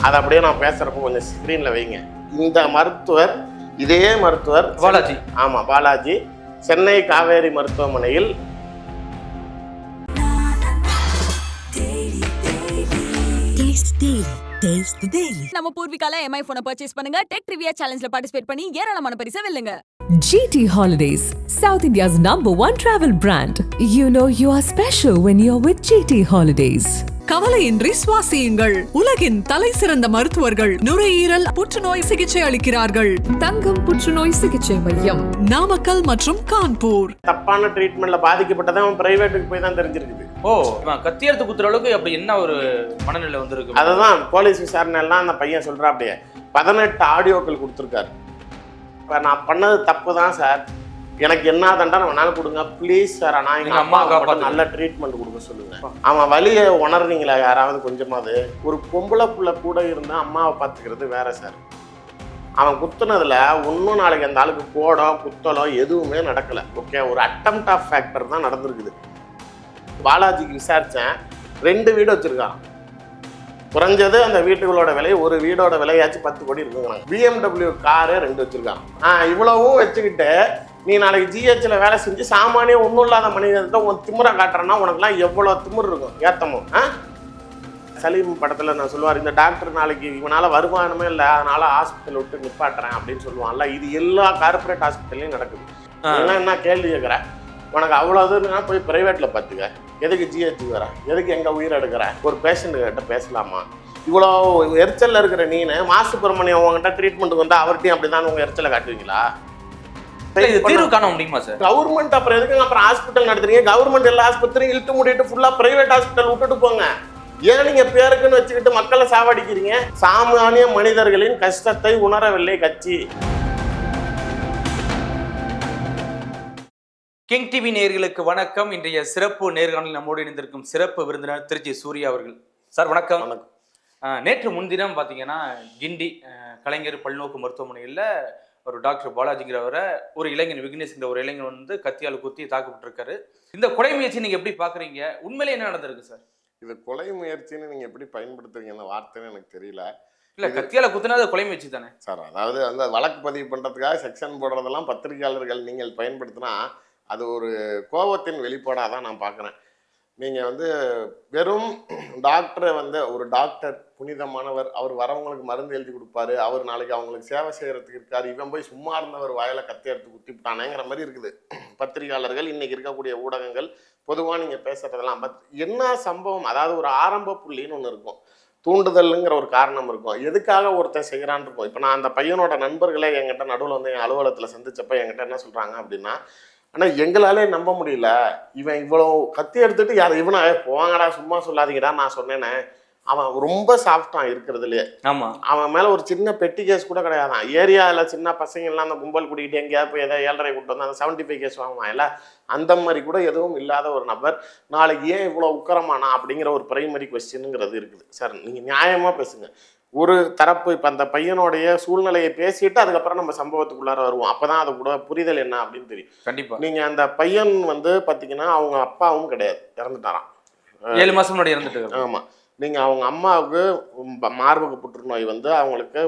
அதை அப்படியே நான் பேசுறப்போ கொஞ்சம் ஸ்கிரீன்ல வைங்க. இந்த மருத்துவர், இதே மருத்துவர் பாலாஜி, ஆமா பாலாஜி, சென்னை காவேரி மருத்துவமனையில் நம்ம பூர்விகால MI போனை பர்ச்சேஸ் பண்ணுங்க. டெக் ட்ரிவியா சேலஞ்ச்ல பார்ட்டிசிபேட் பண்ணி ஏராளமான பரிசை வெல்லுங்க. GT Holidays, South India's #1 travel brand. You know you are special when you're with GT Holidays. கவலையின்றி சுவாசியுங்கள். உலகின் தலை சிறந்த மருத்துவர்கள் நுரையீரல் புற்றுநோய் சிகிச்சை அளிக்கிறார்கள். தங்கம் புற்றுநோய் சிகிச்சை மையம், நாமக்கல் மற்றும் கான்பூர். தப்பான ட்ரீட்மெண்ட்ல பாதிக்கப்பட்டதான் அவன் பிரைவேட்டுக்கு போய் தான் தெரிஞ்சிருக்குது. கத்தி எடுத்து குத்துற அளவுக்கு அப்படி என்ன ஒரு மனநிலை வந்திருக்கு? அதுதான் போலீஸ் விசாரணை எல்லாம் அந்த பையன் சொல்றா. அப்படியே 18 ஆடியோக்கள் கொடுத்துருக்காரு. இப்போ நான் பண்ணது தப்பு தான் சார், எனக்கு என்ன தண்டனை வேணாலும் கொடுங்க ப்ளீஸ் சார், ஆனால் எங்கள் அம்மாவுக்கு நல்ல ட்ரீட்மெண்ட் கொடுக்க சொல்லுங்க. அவன் வலியை உணர்றீங்களா யாராவது கொஞ்சமாவது? ஒரு பொம்பளை புள்ள கூட இருந்தால் அம்மாவை பார்த்துக்கிறது வேற சார். அவன் குத்துனதுல இன்னும் நாளைக்கு அந்த ஆளுக்கு கோடோ குத்தலோ எதுவுமே நடக்கலை. ஓகே, ஒரு அட்டெம்ப்ட் ஆஃப் ஃபேக்டர் தான் நடந்திருக்குது. பாலாஜிக்கு விசாரித்தேன், 2 வீடு வச்சுருக்கான். குறைஞ்சது அந்த வீட்டுகளோட விலை, ஒரு வீடோட விலையாச்சும் 10 கோடி இருக்குங்க. BMW காரு 2 வச்சுருக்கான். இவ்வளவும் வச்சுக்கிட்டு நீ நாளைக்கு GHல வேலை செஞ்சு சாமானிய ஒன்றும் இல்லாத மனிதத்தை உன் திமுறை காட்டுறேன்னா உனக்குலாம் எவ்வளோ திமுர் இருக்கும் ஏத்தமும். சலீம் படத்தில் நான் சொல்லுவார், இந்த டாக்டர் நாளைக்கு இவனால் வருமானமே இல்லை அதனால் ஹாஸ்பிட்டல் விட்டு நிப்பாட்டுறேன் அப்படின்னு சொல்லுவான்ல. இது எல்லா கார்பரேட் ஹாஸ்பிட்டல்லையும் நடக்குது. இதெல்லாம் என்ன கேள்வி கேட்குறேன், உனக்கு அவ்வளோதுன்னா போய் ப்ரைவேட்டில் பார்த்துக்க, எதுக்கு GH வர, எதுக்கு எங்கே உயிர் எடுக்கிற? ஒரு பேஷண்ட்டு கிட்ட பேசலாமா? இவ்வளோ எரிச்சலில் இருக்கிற நீனு மாசுப்பிரமணியம் உங்ககிட்ட ட்ரீட்மெண்ட்டுக்கு வந்து அவர்கிட்டையும் அப்படி தான் உங்கள் எரிச்சலை காட்டுவீங்களா? தீர்வு காண முடியுமா சார்? கவர்மெண்ட் அப்புறம் எதுக்கு அப்புறம் ஹாஸ்பிட்டல் நடத்துறீங்க? கவர்மெண்ட் எல்லா ஆஸ்பத்திரியும் இழுத்து மூடிட்டு ஃபுல்லாக ப்ரைவேட் ஹாஸ்பிட்டல் விட்டுட்டு போங்க. ஏன் நீங்க பேருக்குன்னு வச்சுக்கிட்டு மக்களை சாவடிக்கிறீங்க? சாமானிய மனிதர்களின் கஷ்டத்தை உணரவில்லை கட்சி. கிங் டிவி நேயர்களுக்கு வணக்கம். இன்றைய சிறப்பு நேர்காணலில் நம்மோடு இணைந்திருக்கும் சிறப்பு விருந்தினர் திருச்சி சூர்யா அவர்கள். சார் வணக்கம். நேற்று முன்தினம் பார்த்தீங்கன்னா கிண்டி கலைஞர் பல்நோக்கு மருத்துவமனையில் ஒரு டாக்டர் பாலாஜிங்கிறவரை ஒரு இளைஞன் விக்னேஷ்ங்கிற ஒரு இளைஞன் வந்து கத்தியால் குத்தி தாக்கப்பட்டிருக்காரு. இந்த கொலை முயற்சி நீங்க எப்படி பாக்குறீங்க? உண்மையிலே என்ன நடந்திருக்கு சார்? இது கொலை முயற்சின்னு நீங்க எப்படி பயன்படுத்துறீங்க அந்த வார்த்தைன்னு எனக்கு தெரியல. இல்ல கத்தியால குத்துனா கொலை முயற்சி தானே சார்? அதாவது அந்த வழக்கு பதிவு பண்றதுக்காக செக்ஷன் போடுறதெல்லாம் பத்திரிகையாளர்கள் நீங்கள் பயன்படுத்தினா அது ஒரு கோபத்தின் வெளிப்பாடாக தான் நான் பார்க்குறேன். நீங்கள் வந்து வெறும் டாக்டரை வந்து ஒரு டாக்டர் புனிதமானவர், அவர் வரவங்களுக்கு மருந்து எழுதி கொடுப்பாரு, அவர் நாளைக்கு அவங்களுக்கு சேவை செய்கிறதுக்கு இருக்கார், இவன் போய் சும்மா இருந்தவர் வாயில கத்தி எடுத்து குத்திவிட்டானேங்கிற மாதிரி இருக்குது பத்திரிகையாளர்கள், இன்றைக்கி இருக்கக்கூடிய ஊடகங்கள், பொதுவாக நீங்கள் பேசுகிறதெல்லாம். என்ன சம்பவம், அதாவது ஒரு ஆரம்ப புள்ளின்னு ஒன்று இருக்கும், தூண்டுதல்ங்கிற ஒரு காரணம் இருக்கும், எதுக்காக ஒருத்தன் செய்கிறான்னு இருக்கும். இப்போ நான் அந்த பையனோட நண்பர்களே என்கிட்ட நடுவில் வந்து என் அலுவலகத்தில் சந்திச்சப்ப என்கிட்ட என்ன சொல்கிறாங்க அப்படின்னா, ஆனால் எங்களாலே நம்ப முடியல, இவன் இவ்வளோ கத்தி எடுத்துட்டு யார் இவனா போவாங்கடா சும்மா சொல்லாதீங்கடா நான் சொன்னேனே. அவன் ரொம்ப சாஃப்டாக இருக்கிறதுலையே. ஆமாம், அவன் மேலே ஒரு சின்ன பெட்டி கேஸ் கூட கிடையாதான். ஏரியாவில் சின்ன பசங்கள்லாம் அந்த கும்பல் கூட்டிகிட்டு எங்கேயாவது போய் ஏதாவது 7.5 கூட்டு வந்து அந்த 75 கேஸ் வாங்குவான் இல்லை, அந்த மாதிரி கூட எதுவும் இல்லாத ஒரு நபர் நாளைக்கு ஏன் இவ்வளோ உக்கரமானா அப்படிங்கிற ஒரு பிரைமரி கொஸ்டினுங்கிறது இருக்குது. சார் நீங்கள் நியாயமாக பேசுங்க. ஒரு தரப்பு இப்போ அந்த பையனுடைய சூழ்நிலையை பேசிட்டு அதுக்கப்புறம் நம்ம சம்பவத்துக்குள்ளார வருவோம், அப்போதான் அது கூட புரிதல் என்ன அப்படின்னு தெரியும். கண்டிப்பாக. நீங்கள் அந்த பையன் வந்து பார்த்தீங்கன்னா அவங்க அப்பாவும் கிடையாது, இறந்துட்டாராம். 7 மாதம் முன்னாடி இறந்துட்டு. ஆமாம். நீங்கள் அவங்க அம்மாவுக்கு மார்பக புற்றுநோய் வந்து அவங்களுக்கு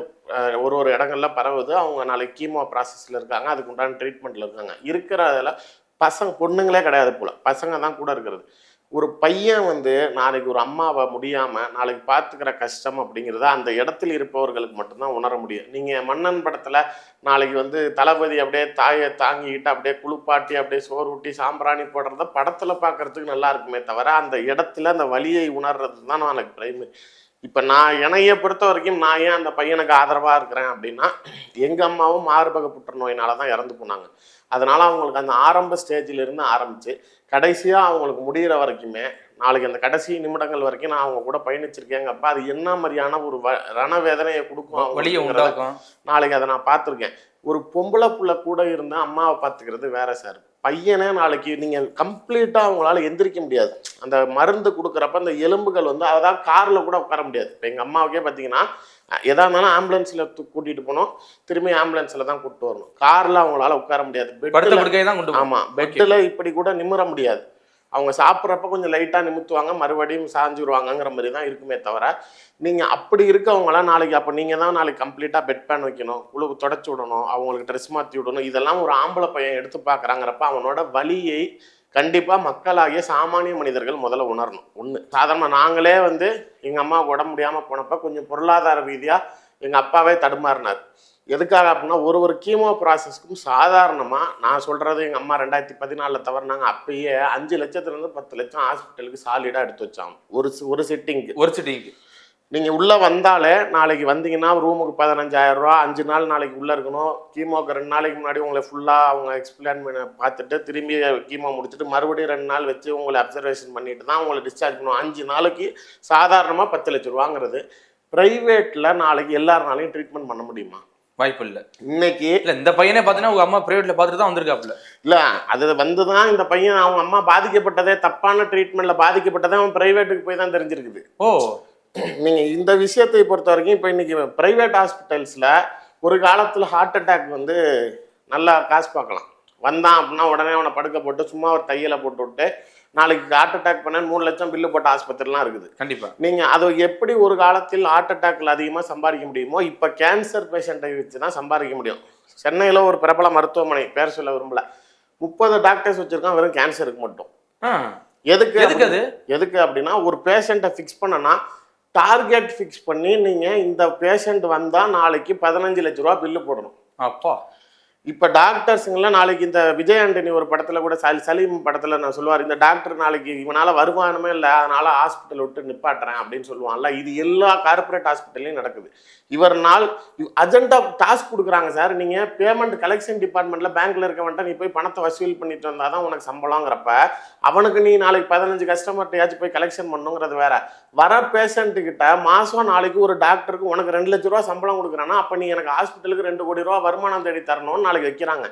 ஒரு இடங்கள்ல பரவுது, அவங்க நாளைக்கு கீமோ ப்ராசஸில் இருக்காங்க, அதுக்கு உண்டான ட்ரீட்மெண்ட்டில் இருக்காங்க. இருக்கிறதுல பசங்க பொண்ணுங்களே கிடையாது போல், பசங்க தான் கூட இருக்கிறது. ஒரு பையன் வந்து நாளைக்கு ஒரு அம்மாவை முடியாமல் நாளைக்கு பார்த்துக்கிற கஷ்டம் அப்படிங்கிறத அந்த இடத்துல இருப்பவர்களுக்கு மட்டும்தான் உணர முடியும். நீங்கள் மன்னன் படத்தில் நாளைக்கு வந்து தளபதி அப்படியே தாயை தாங்கிக்கிட்டு அப்படியே குளிப்பாட்டி அப்படியே சோறு ஊட்டி சாம்பிராணி போடுறத படத்தில் பார்க்குறதுக்கு நல்லா இருக்குமே தவிர அந்த இடத்துல அந்த வலியை உணர்றது தான் நாளைக்கு பிரைமரி. இப்போ நான் என்னையை பொறுத்த வரைக்கும் நான் ஏன் அந்த பையனுக்கு ஆதரவாக இருக்கிறேன் அப்படின்னா, எங்கள் அம்மாவும் மார்பக புற்றுநோயினால தான் இறந்து போனாங்க. அதனால் அவங்களுக்கு அந்த ஆரம்ப ஸ்டேஜிலிருந்து ஆரம்பித்து கடைசியாக அவங்களுக்கு முடிகிற வரைக்குமே, நாளைக்கு அந்த கடைசி நிமிடங்கள் வரைக்கும் நான் அவங்க கூட பயணிச்சிருக்கேங்கப்ப அது என்ன மாதிரியான ஒரு ரணவேதனையை கொடுக்கும், வலியை உண்டாக்கும். நாளைக்கு அதை நான் பார்த்துருக்கேன். ஒரு பொம்பளை புள்ள கூட இருந்து அம்மாவை பார்த்துக்கிறது வேற சார். பையனே நாளைக்கு நீங்கள் கம்ப்ளீட்டாக அவங்களால எந்திரிக்க முடியாது. அந்த மருந்து கொடுக்குறப்ப அந்த எலும்புகள் வந்து அதாவது காரில் கூட உட்கார முடியாது. இப்போ எங்கள் அம்மாவுக்கே பார்த்தீங்கன்னா எதா இருந்தாலும் ஆம்புலன்ஸில் கூட்டிகிட்டு போனோம், திரும்பி ஆம்புலன்ஸில் தான் கூப்பிட்டு வரணும். காரில் அவங்களால உட்கார முடியாது, பெட்டில். ஆமாம், பெட்டில் இப்படி கூட நிமிர முடியாது. அவங்க சாப்பிட்றப்ப கொஞ்சம் லைட்டாக நிமித்துவாங்க, மறுபடியும் சாஞ்சிருவாங்கங்கிற மாதிரி தான் இருக்குமே தவிர, நீங்கள் அப்படி இருக்கவங்களாம் நாளைக்கு அப்போ நீங்கள் தான் நாளைக்கு கம்ப்ளீட்டாக பெட் பேன் வைக்கணும், உழுவு தொடச்சி விடணும், அவங்களுக்கு ட்ரெஸ் மாற்றி விடணும். இதெல்லாம் ஒரு ஆம்பளை பையன் எடுத்து பார்க்குறாங்கிறப்ப அவனோட வலியை கண்டிப்பாக மக்களாகிய சாமானிய மனிதர்கள் முதல்ல உணரணும். ஒன்று, சாதாரணமாக நாங்களே வந்து எங்கள் அம்மாவுக்கு உடம்பு முடியாமல் போனப்போ கொஞ்சம் பொருளாதார ரீதியாக எங்கள் அப்பாவே தடுமாறினார். எதுக்காக அப்படின்னா ஒரு கீமோ ப்ராசஸ்க்கும் சாதாரணமாக நான் சொல்கிறது எங்கள் அம்மா 2014 தவறுனாங்க. அப்பயே 5 லட்சத்துலேருந்து 10 லட்சம் ஹாஸ்பிட்டலுக்கு சாலிடாக எடுத்து வச்சாங்க ஒரு சிட்டிங்க்கு. நீங்கள் உள்ளே வந்தாலே நாளைக்கு வந்தீங்கன்னா ரூமுக்கு 15,000 ரூபா, 5 நாள் நாளைக்கு உள்ளே இருக்கணும். கீமோக்கு 2 நாளைக்கு முன்னாடி உங்களை ஃபுல்லாக அவங்க எக்ஸ்பிளைன் பண்ண பார்த்துட்டு திரும்பி கீமோ முடிச்சுட்டு மறுபடியும் 2 நாள் வச்சு உங்களை அப்சர்வேஷன் பண்ணிட்டு தான் உங்களை டிஸ்சார்ஜ் பண்ணுவோம். 5 நாளைக்கு சாதாரணமாக 10 லட்ச ரூபாங்கிறது. ப்ரைவேட்டில் நாளைக்கு எல்லாருனாலையும் ட்ரீட்மெண்ட் பண்ண முடியுமா? வாய்ப்பு இல்லை. இன்னைக்கு இல்லை, இந்த பையனே பார்த்தீங்கன்னா உங்க அம்மா பிரைவேட்ல பார்த்துட்டு தான் வந்திருக்காப்புல. இல்லை, அது வந்து தான் இந்த பையன் அவங்க அம்மா பாதிக்கப்பட்டதே, தப்பான ட்ரீட்மெண்ட்ல பாதிக்கப்பட்டதே அவன் பிரைவேட்டுக்கு போய் தான் தெரிஞ்சிருக்குது. நீங்கள் இந்த விஷயத்தை பொறுத்த வரைக்கும் இப்போ இன்னைக்கு ப்ரைவேட் ஹாஸ்பிட்டல்ஸில் ஒரு காலத்தில் ஹார்ட் அட்டாக் வந்து நல்லா காசு பார்க்கலாம். வந்தான் அப்படின்னா உடனே அவனை படுக்க போட்டு சும்மா ஒரு தையலை போட்டு விட்டு நாளைக்கு ஹார்ட் அட்டாக் பண்ண 3 லட்சம் பில்லு போட்ட ஆஸ்பத்திரிலாம் இருக்குது. கண்டிப்பாக நீங்கள் அது எப்படி ஒரு காலத்தில் ஹார்ட் அட்டாக்ல அதிகமாக சம்பாதிக்க முடியுமோ இப்போ கேன்சர் பேஷண்ட்டை வச்சு தான் சம்பாதிக்க முடியும். சென்னையில் ஒரு பிரபல மருத்துவமனை, பேர் சொல்ல விரும்பல, 30 டாக்டர்ஸ் வச்சுருக்கான் வெறும் கேன்சருக்கு மட்டும். எதுக்கு அப்படின்னா ஒரு பேஷண்ட்டை ஃபிக்ஸ் பண்ணனா டார்கெட் ஃபிக்ஸ் பண்ணி நீங்கள் இந்த பேஷண்ட் வந்தால் நாளைக்கு 15 லட்ச ரூபா பில்லு போடணும். அப்பா, இப்போ டாக்டர்ஸுங்கெல்லாம் நாளைக்கு இந்த விஜய் ஆண்டனி ஒரு படத்தில் கூட சலீம் படத்தில் நான் சொல்லுவார், இந்த டாக்டர் நாளைக்கு இவனால் வருமானமே இல்லை அதனால் ஹாஸ்பிட்டல் விட்டு நிப்பாட்டுறேன் அப்படின்னு சொல்லுவான்ல. இது எல்லா கார்பரேட் ஹாஸ்பிட்டல்லையும் நடக்குது. இவர்னால் அஜெண்டா டாஸ்க் கொடுக்குறாங்க. சார் நீங்கள் பேமெண்ட் கலெக்ஷன் டிபார்ட்மெண்ட்டில் பேங்க்கில் இருக்கவன்ட்ட நீ போய் பணத்தை வசூல் பண்ணிட்டு வந்தால் தான் உனக்கு சம்பளங்கிறப்ப அவனுக்கு நீ நாளைக்கு 15 கஸ்டமர்கிட்டையாச்சும் போய் கலெக்ஷன் பண்ணுங்கிறது வேற. வர பேஷண்ட்டுக்கிட்ட மாதம் நாளைக்கு ஒரு டாக்டருக்கு உனக்கு 2 லட்ச ரூபா சம்பளம் கொடுக்குறான்னா அப்போ நீ எனக்கு ஹாஸ்பிட்டலுக்கு 2 கோடி ரூபா வருமானம் தேடி தரணும்னு நாளைக்கு வைக்கிறாங்க.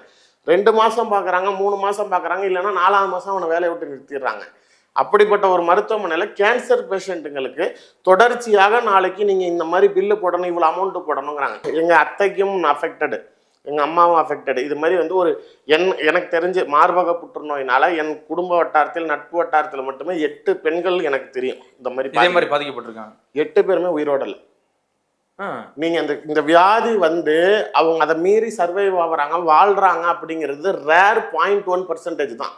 2 மாதம் பார்க்குறாங்க, 3 மாதம் பார்க்குறாங்க, இல்லைன்னா 4ஆவது மாதம் அவனை வேலையை விட்டு நிறுத்திடுறாங்க. அப்படிப்பட்ட ஒரு மருத்துவமனையில் கேன்சர் பேஷண்ட்டுங்களுக்கு தொடர்ச்சியாக நாளைக்கு நீங்கள் இந்த மாதிரி பில்லு போடணும், இவ்வளோ அமௌண்ட்டு போடணுங்கிறாங்க. எங்கள் அத்தைக்கும் அஃபெக்டடு, எங்கள் அம்மாவும் அஃபெக்டடு. இது மாதிரி வந்து ஒரு எனக்கு தெரிஞ்சு மார்பக புற்றுநோயினால என் குடும்ப வட்டாரத்தில் நட்பு வட்டாரத்தில் மட்டுமே 8 பெண்கள் எனக்கு தெரியும் இந்த மாதிரி பாதிக்கப்பட்டிருக்காங்க. 8 பேருமே உயிரோடல. நீங்க இந்த வியாதி வந்து அவங்க அதை மீறி சர்வைவ் ஆகுறாங்க, வாழ்றாங்க அப்படிங்கிறது ரேர் 0.1% தான்.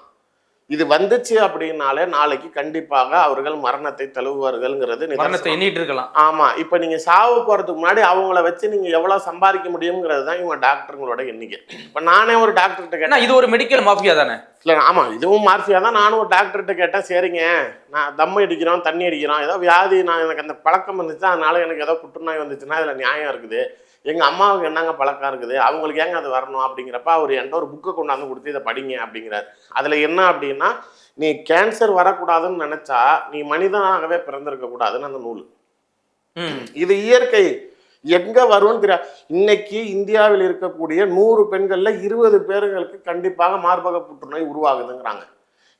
இது வந்துச்சு அப்படின்னாலே நாளைக்கு கண்டிப்பாக அவர்கள் மரணத்தை தழுவுவார்கள்ங்கிறது மரணத்தை எண்ணிட்டு இருக்கலாம். ஆமா, இப்ப நீங்க சாவு போறதுக்கு முன்னாடி அவங்கள வச்சு நீங்க எவ்வளவு சம்பாதிக்க முடியுங்கிறது தான் இவங்க டாக்டருங்களோட எண்ணிக்கை. இப்ப நானே ஒரு டாக்டர்கிட்ட கேட்டேன், இது ஒரு மெடிக்கல் மாஃபியா தானே? இல்லை, ஆமா, இதுவும் மாஃபியா தான். நானும் ஒரு டாக்டர்கிட்ட கேட்டேன், சரிங்க நான் தம் அடிக்கிறோம், தண்ணி அடிக்கிறோம், ஏதோ வியாதி, நான் எனக்கு அந்த பழக்கம் வந்துச்சு, அதனால எனக்கு ஏதோ புற்றுநோய் வந்துச்சுன்னா இதில் நியாயம் இருக்குது, எங்கள் அம்மாவுக்கு என்னங்க பழக்கம் இருக்குது, அவங்களுக்கு ஏங்க அது வரணும் அப்படிங்கிறப்ப அவர் என்கிட்ட ஒரு புக்கை கொண்டாந்து கொடுத்து இதை படிங்க அப்படிங்கிறார். அதில் என்ன அப்படின்னா, நீ கேன்சர் வரக்கூடாதுன்னு நினச்சா நீ மனிதனாகவே பிறந்திருக்க கூடாதுன்னு அந்த நூல். இது இயற்கை, எங்கே வரும்னு தெரியாது. இன்னைக்கு இந்தியாவில் இருக்கக்கூடிய 100 பெண்களில் 20 பேர்களுக்கு கண்டிப்பாக மார்பக புற்றுநோய் உருவாகுதுங்கிறாங்க.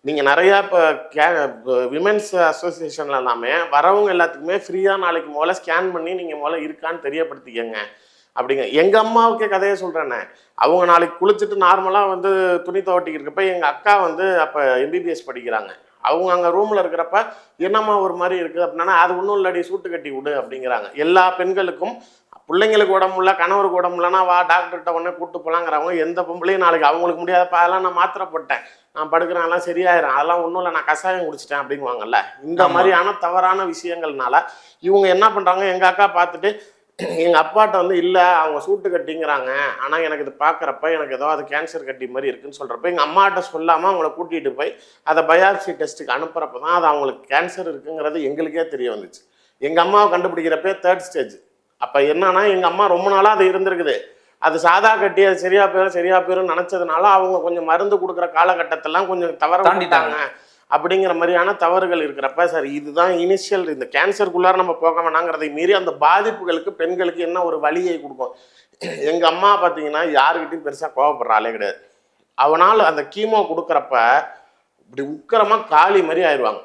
நீங்கள் நிறையா இப்போ விமென்ஸ் அசோசியேஷன்ல எல்லாமே வரவங்க எல்லாத்துக்குமே ஃப்ரீயாக நாளைக்கு முதல்ல ஸ்கேன் பண்ணி நீங்கள் முதல்ல இருக்கான்னு தெரியப்படுத்திக்கங்க அப்படிங்க. எங்கள் அம்மாவுக்கே கதையை சொல்கிறேன்னே, அவங்க நாளைக்கு குளிச்சுட்டு நார்மலாக வந்து துணி துவட்டிக்கிட்டு இருக்கப்ப எங்கள் அக்கா வந்து அப்போ MBBS படிக்கிறாங்க. அவங்க அங்கே ரூமில் இருக்கிறப்ப என்னம்மா ஒரு மாதிரி இருக்குது அப்படின்னா, அது ஒன்றும் இல்லாடி சூட்டு கட்டி விடு அப்படிங்கிறாங்க. எல்லா பெண்களுக்கும் பிள்ளைங்களுக்கு உடம்புல, கணவருக்கு உடம்புலன்னா வா டாக்டர்கிட்ட உடனே கூப்பிட்டு போகலாங்கிறவங்க எந்த பொம்பளையும் நாளைக்கு அவங்களுக்கு முடியாதப்ப அதெல்லாம் நான் மாத்திரை போட்டேன், நான் படுக்கிறேன், அதெல்லாம் சரியாயிரும், அதெல்லாம் ஒன்றும் இல்லை, நான் கஷாயம் குடிச்சிட்டேன் அப்படிங்குவாங்கல்ல. இந்த மாதிரியான தவறான விஷயங்கள்னால இவங்க என்ன பண்ணுறாங்க, எங்கள் அக்கா பார்த்துட்டு எங்கள் அப்பாட்ட வந்து இல்லை அவங்க சூட்டு கட்டிங்கிறாங்க, ஆனால் எனக்கு இது பார்க்குறப்ப எனக்கு ஏதோ அது கேன்சர் கட்டி மாதிரி இருக்குன்னு சொல்கிறப்ப எங்கள் அம்மாட்ட சொல்லாமல் அவங்கள கூட்டிகிட்டு போய் அதை பயாப்சி டெஸ்ட்டுக்கு அனுப்புகிறப்ப தான் அது அவங்களுக்கு கேன்சர் இருக்குங்கிறது எங்களுக்கே தெரிய வந்துச்சு. எங்கள் அம்மாவை கண்டுபிடிக்கிறப்பே 3rd ஸ்டேஜ். அப்போ என்னன்னா, எங்கள் அம்மா ரொம்ப நாளாக அது இருந்திருக்குது, அது சாதா கட்டி அது சரியா போயிரும் நினச்சதுனால அவங்க கொஞ்சம் மருந்து கொடுக்குற காலகட்டத்தெல்லாம் கொஞ்சம் தவற பண்ணிட்டாங்க அப்படிங்கிற மாதிரியான தவறுகள் இருக்கிறப்ப, சார் இதுதான் இனிஷியல், இந்த கேன்சருக்குள்ளார நம்ம போக வேணாங்கிறதை மீறி அந்த பாதிப்புகளுக்கு பெண்களுக்கு என்ன ஒரு வலியை கொடுக்கும். எங்கள் அம்மா பார்த்தீங்கன்னா யாருக்கிட்டையும் பெருசாக கோவப்படுற ஆளே கிடையாது. அவனால் அந்த கீமோ கொடுக்குறப்ப இப்படி உக்கிரமாக காளி மாதிரி ஆயிடுவாங்க.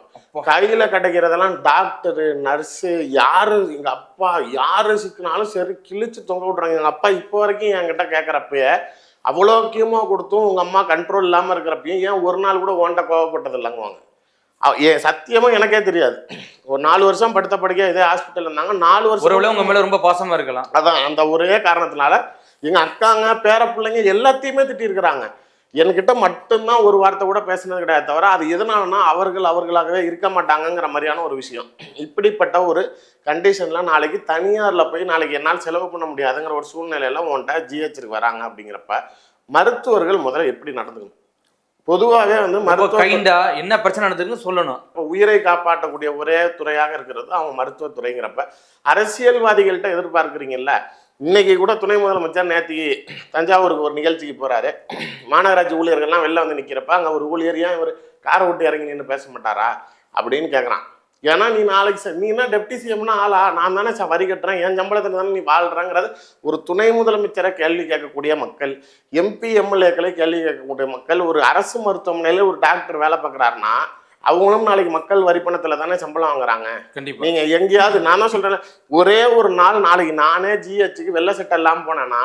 கையில் கிடைக்கிறதெல்லாம் டாக்டரு, நர்ஸு, யாரு, எங்கள் அப்பா யாரு சிக்கினாலும் சரி கிழிச்சு தொங்க விட்றாங்க. எங்கள் அப்பா இப்போ வரைக்கும் என்கிட்ட கேட்குறப்பயே அவ்வளோ கீமோ கொடுத்தும் உங்கள் அம்மா கண்ட்ரோல் இல்லாமல் இருக்கிறப்பையும் ஏன் ஒரு நாள் கூட ஓன்ட்ட கோவப்பட்டது இல்லைங்குவாங்க. சத்தியமாக எனக்கே தெரியாது. ஒரு 4 வருஷம் படுத்த படுக்க இதே ஹாஸ்பிட்டல் இருந்தாங்க. 4 வருஷம் ஒருவேளை உங்க மேல ரொம்ப பாசமா இருக்கலாம். அதான் அந்த ஒரே காரணத்தினால எங்கள் அக்காங்க பேர பிள்ளைங்க எல்லாத்தையுமே திட்டிருக்கிறாங்க. என்கிட்ட மட்டும்தான் ஒரு வார்த்தை கூட பேசுனது கிடையாது. தவிர அது எதனாலனா அவர்களாகவே இருக்க மாட்டாங்கங்கிற மாதிரியான ஒரு விஷயம். இப்படிப்பட்ட ஒரு கண்டிஷனில் நாளைக்கு தனியாரில் போய் நாளைக்கு என்னால் செலவு பண்ண முடியாதுங்கிற ஒரு சூழ்நிலையில் உன்ட்ட ஜிஹெச்சுக்கு வராங்க. அப்படிங்கிறப்ப மருத்துவர்கள் முதல்ல எப்படி நடந்துக்கணும்? பொதுவாகவே வந்து கைண்டா என்ன பிரச்சனை நடந்துக்குன்னு சொல்லணும். உயிரை காப்பாற்றக்கூடிய ஒரே துறையாக இருக்கிறது அவங்க மருத்துவத்துறைங்கிறப்ப அரசியல்வாதிகள்கிட்ட எதிர்பார்க்குறீங்கல்ல. இன்னைக்கு கூட துணை முதலமைச்சர் நேற்றுக்கு தஞ்சாவூருக்கு ஒரு நிகழ்ச்சிக்கு போறாரு. மாநகராட்சி ஊழியர்கள்லாம் வெளில வந்து நிற்கிறப்ப அங்கே ஒரு ஊழியர் ஏன் ஒரு காரை விட்டு இறங்கி நின்று பேச மாட்டாரா அப்படின்னு கேட்குறான். ஏன்னா நீ நாளைக்கு நீ என்ன டெப்டி சிஎம்னா ஆளா? நான் தானே வரி கட்டுறேன், என் சம்பளத்தில் தானே நீ வாழ்றாங்கிறது ஒரு துணை முதலமைச்சரை கேள்வி கேட்கக்கூடிய மக்கள், எம்பி எம்எல்ஏக்களை கேள்வி கேட்கக்கூடிய மக்கள், ஒரு அரசு மருத்துவமனையில் ஒரு டாக்டர் வேலை பார்க்குறாருன்னா அவங்களும் நாளைக்கு மக்கள் வரி பணத்தில் தானே சம்பளம் வாங்குறாங்க. கண்டிப்பா நீங்க எங்கேயாவது நான் தான் சொல்றேன், ஒரே ஒரு நாள் நாளைக்கு நானே ஜிஹெச்சுக்கு வெள்ளை சட்டை இல்லாமல் போனேன்னா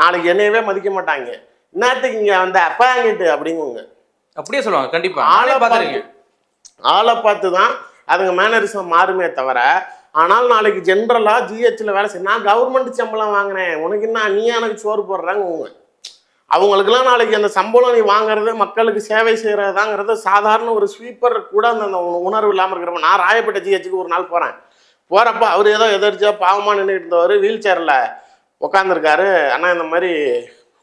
நாளைக்கு என்னையவே மதிக்க மாட்டாங்க. என்னத்துக்கு இங்க வந்து அப்பாங்கிட்டு அப்படிங்குங்க. அப்படியே சொல்லுவாங்க. கண்டிப்பா ஆளை பார்த்து தான் அதுங்க மேனரிசம் மாறுமே தவிர. ஆனால் நாளைக்கு ஜென்ரலாக ஜிஹெச்சில் வேலை செய்ய நான் கவர்மெண்ட் சம்பளம் வாங்கினேன், உனக்கு என்ன நீ எனக்கு சோறு போடுறாங்க உங்க. அவங்களுக்குலாம் நாளைக்கு அந்த சம்பளம் நீ வாங்குறது மக்களுக்கு சேவை செய்கிறதாங்கிறது சாதாரண ஒரு ஸ்வீப்பர் கூட அந்த உணர்வு இல்லாமல் இருக்கிறப்ப. நான் ராயப்பேட்டை ஜிஹெச்சுக்கு ஒரு நாள் போகிறப்ப அவர் ஏதோ எதிர்த்தியா பாவமாக நின்றுட்டு இருந்தவர் வீல் சேரில் உட்காந்துருக்காரு. ஆனால் இந்த மாதிரி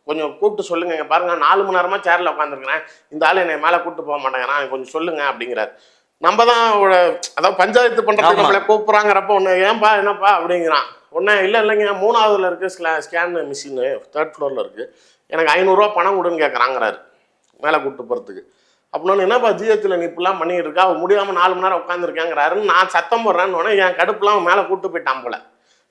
கொஞ்சம் கூப்பிட்டு சொல்லுங்க, இங்கே பாருங்கள் 4 மணி நேரமாக சேரில் உட்காந்துருக்கிறேன், இந்த ஆள் என்னை மேலே கூப்பிட்டு போக மாட்டேங்கிறான், கொஞ்சம் சொல்லுங்க அப்படிங்கிறார். நம்ம தான் அதாவது பஞ்சாயத்து பண்ணுறதுக்கு நம்மளை கூப்பிட்றாங்கிறப்ப ஒன்று ஏன்பா என்னப்பா அப்படிங்கிறான். ஒன்று இல்லைங்க 3ஆவதுல இருக்குது ஸ்கேன் மிஷினு 3rd ஃப்ளோரில் இருக்குது, எனக்கு 500 ரூபா பணம் கொடுன்னு கேட்குறாங்கிறாரு மேலே கூப்பிட்டு போகிறதுக்கு. அப்படின்னா என்னப்பா ஜிஹெச்சில் நீ இப்படிலாம் பண்ணிட்டு இருக்கா, அவன் முடியாமல் 4 மணி நேரம் உட்காந்துருக்கேங்கிறாருன்னு நான் சத்தம் போடுறேன்னு என் கடுப்புலாம் அவன் மேலே கூப்பிட்டு போயிட்டான் போல.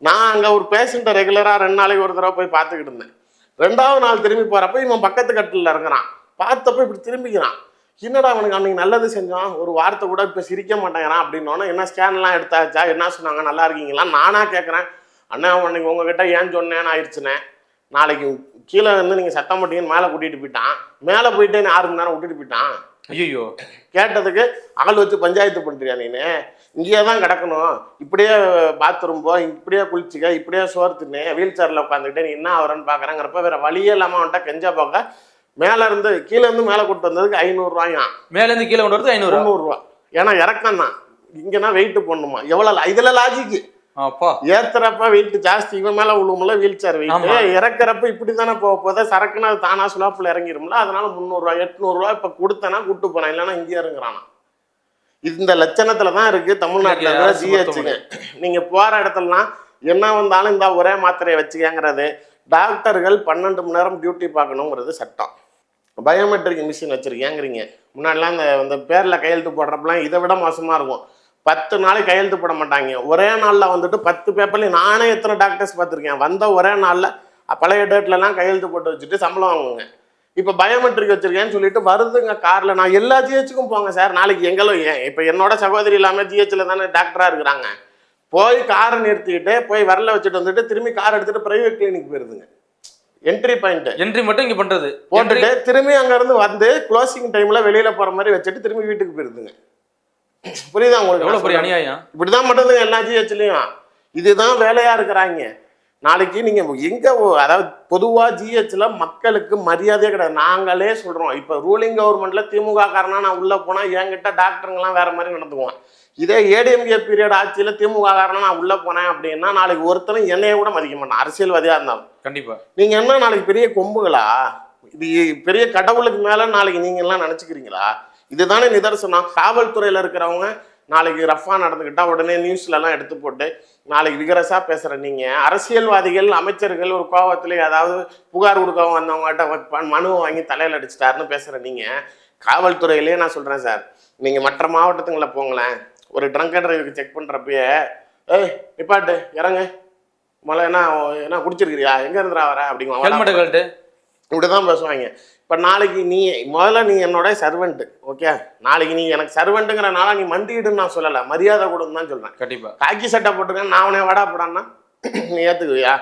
நான் அங்கே ஒரு பேஷண்ட்டை ரெகுலராக 2 நாளைக்கு ஒரு தடவை போய் பார்த்துக்கிட்டு இருந்தேன். 2வது நாள் திரும்பி போகிறப்ப இவன் பக்கத்து கட்டில் இறங்குறான். பார்த்தப்ப இப்படி திரும்பிக்கிறான். என்னடா அவனுக்கு அன்றைக்கி நல்லது செஞ்சான், ஒரு வார்த்தை கூட இப்போ சிரிக்க மாட்டேங்கிறான் அப்படின்னோன்னா என்ன ஸ்கேன்லாம் எடுத்தாச்சா, என்ன சொன்னாங்க, நல்லா இருக்கீங்களா? நானாக கேட்குறேன். அண்ணா அன்னைக்கு உங்ககிட்ட ஏன் சொன்னேன்னு ஆயிடுச்சுனே, நாளைக்கு கீழே வந்து நீங்கள் சட்டம் போட்டீங்கன்னு மேலே கூட்டிகிட்டு போயிட்டான், மேலே போயிட்டு 6 மணி நேரம் விட்டுட்டு போயிட்டான். ஐயோ கேட்டதுக்கு ஆள் வச்சு பஞ்சாயத்து பண்ணுறியா நீனு, இங்கேயே தான் கிடக்கணும், இப்படியே பாத்ரூம் போ, இப்படியே குளிச்சுக்க, இப்படியே சோறு தின்னு, வீல் சேரில் உட்காந்துக்கிட்டே நீ என்ன ஆகிறன்னு பார்க்குறேங்கிறப்ப வேறு வழியே இல்லாமல் அவன்கிட்ட கெஞ்சா பார்க்க மேலே இருந்து கீழே இருந்து மேலே கூட்டு வந்ததுக்கு 500 ரூபாயாம். மேலேருந்து கீழே கொண்டு வரது 500 ரூபா. ஏன்னா இறக்கம் தான், இங்கன்னா வெயிட் போடணுமா, எவ்வளோ இதில் லாஜிக்கு. ஏத்துறப்ப வெயிட் ஜாஸ்தி இவன் மேலே விழுமுல வீல் சேர் வெயிட், இறக்குறப்ப இப்படி தானே போத சரக்குன்னு அது தானா சுலாப்பில் இறங்கிரும்ல. அதனால 300 ரூபா 800 ரூபா இப்போ கொடுத்தனா கூப்பிட்டு போறான், இல்லைன்னா இங்கே இறங்குறானா. இந்த லட்சணத்துல தான் இருக்கு தமிழ்நாட்டில் இருக்கிற ஜிஹெச்சுங்க. நீங்க போற இடத்துலலாம் என்ன வந்தாலும் இந்த ஒரே மாத்திரையை வச்சுக்கங்கிறது, டாக்டர்கள் 12 மணி நேரம் டியூட்டி பார்க்கணுங்கிறது சட்டம். பயோமெட்ரிக் மிஷின் வச்சிருக்கேங்கிறீங்க. முன்னாடிலாம் இந்த பேரில் கையெழுத்து போடுறப்பெல்லாம் இதை விட மோசமாக இருக்கும். 10 நாளைக்கு கையெழுத்து போட மாட்டாங்க. ஒரே நாளில் வந்துட்டு 10 பேப்பர்லையும் நானே எத்தனை டாக்டர்ஸ் பார்த்துருக்கேன். வந்த ஒரே நாளில் பழைய டேட்லலாம் கையெழுத்து போட்டு வச்சுட்டு சம்பளம் வாங்குங்க. இப்போ பயோமெட்ரிக் வச்சிருக்கேன்னு சொல்லிட்டு வருதுங்க காரில். நான் எல்லா ஜிஹெச்சுக்கும் போங்க சார், நாளைக்கு எங்களும் இப்போ என்னோட சகோதரி இல்லாமல் ஜிஹெச்சில் தானே டாக்டராக இருக்கிறாங்க. போய் காரை நிறுத்திக்கிட்டு போய் வரல வச்சுட்டு வந்துட்டு திரும்பி கார் எடுத்துகிட்டு ப்ரைவேட் கிளினிக் போயிருதுங்க. என்ட்ரி பாயிண்ட் என்ட்ரி மட்டும் இங்கே பண்ணுறது போட்டுட்டு திரும்பி அங்கேருந்து வந்து க்ளோசிங் டைமில் வெளியில் போகிற மாதிரி வச்சுட்டு திரும்பி வீட்டுக்கு போயிருதுங்க. புரியுதா உங்களுக்கு? எவ்வளோ பெரிய அநியாயம். இப்படிதான் பண்ணுறதுங்க எல்லா ஜிஹெச்லையும். இதுதான் வேலையாக இருக்கிறாங்க. நாளைக்கு நீங்கள் எங்கே, அதாவது பொதுவாக ஜிஹெச்சில் மக்களுக்கு மரியாதையே கிடையாது. நாங்களே சொல்கிறோம், இப்போ ரூலிங் கவர்மெண்ட்டில் திமுக காரனா நான் உள்ளே போனால் என்கிட்ட டாக்டருங்கெல்லாம் வேறு மாதிரி நடந்துக்குவான். இதே ஏடிஎம்கே பீரியட் ஆட்சியில் திமுக காரனா நான் உள்ளே போனேன் அப்படின்னா நாளைக்கு ஒருத்தரும் என்னைய கூட மதிக்க மாட்டான், அரசியல்வாதியாக இருந்தாலும். கண்டிப்பாக நீங்கள் என்ன நாளைக்கு பெரிய கொம்புகளா, இது பெரிய கடவுளுக்கு மேலே நாளைக்கு நீங்கள்லாம் நினச்சிக்கிறீங்களா? இதுதானே நிதர்சனம். காவல்துறையில் இருக்கிறவங்க நாளைக்கு ரஃபா நடந்துக்கிட்டால் உடனே நியூஸ்லலாம் எடுத்து போட்டு நாளைக்கு விகரஸாக பேசுகிற நீங்கள், அரசியல்வாதிகள் அமைச்சர்கள் ஒரு கோபத்தில் ஏதாவது புகார் கொடுக்கவும் வந்தவங்ககிட்ட மனுவை வாங்கி தலையில் அடிச்சிட்டாருன்னு பேசுகிற நீங்கள், காவல்துறையிலே நான் சொல்கிறேன் சார், நீங்கள் மற்ற மாவட்டத்துங்களை போங்களேன், ஒரு ட்ரங்க் அண்ட் டிரைவுக்கு செக் பண்ணுறப்பயே நிப்பாட்டு இறங்கு மழை என்ன குடிச்சிருக்கிறியா, எங்கே இருந்துடா வர அப்படிங்க இப்படிதான் பேசுவாங்க. இப்போ நாளைக்கு நீ முதல்ல நீ என்னோட சர்வெண்ட்டு, ஓகே, நாளைக்கு நீ எனக்கு சர்வெண்ட்டுங்கிறனால நீ மண்டிடுன்னு நான் சொல்லலை, மரியாதை கொடுன்னு தான் சொல்கிறேன். கண்டிப்பாக காக்கி சட்டை போட்டுருக்கேன் நான் அவனே வடா போடான்னா நீ ஏற்றுக்குவியா?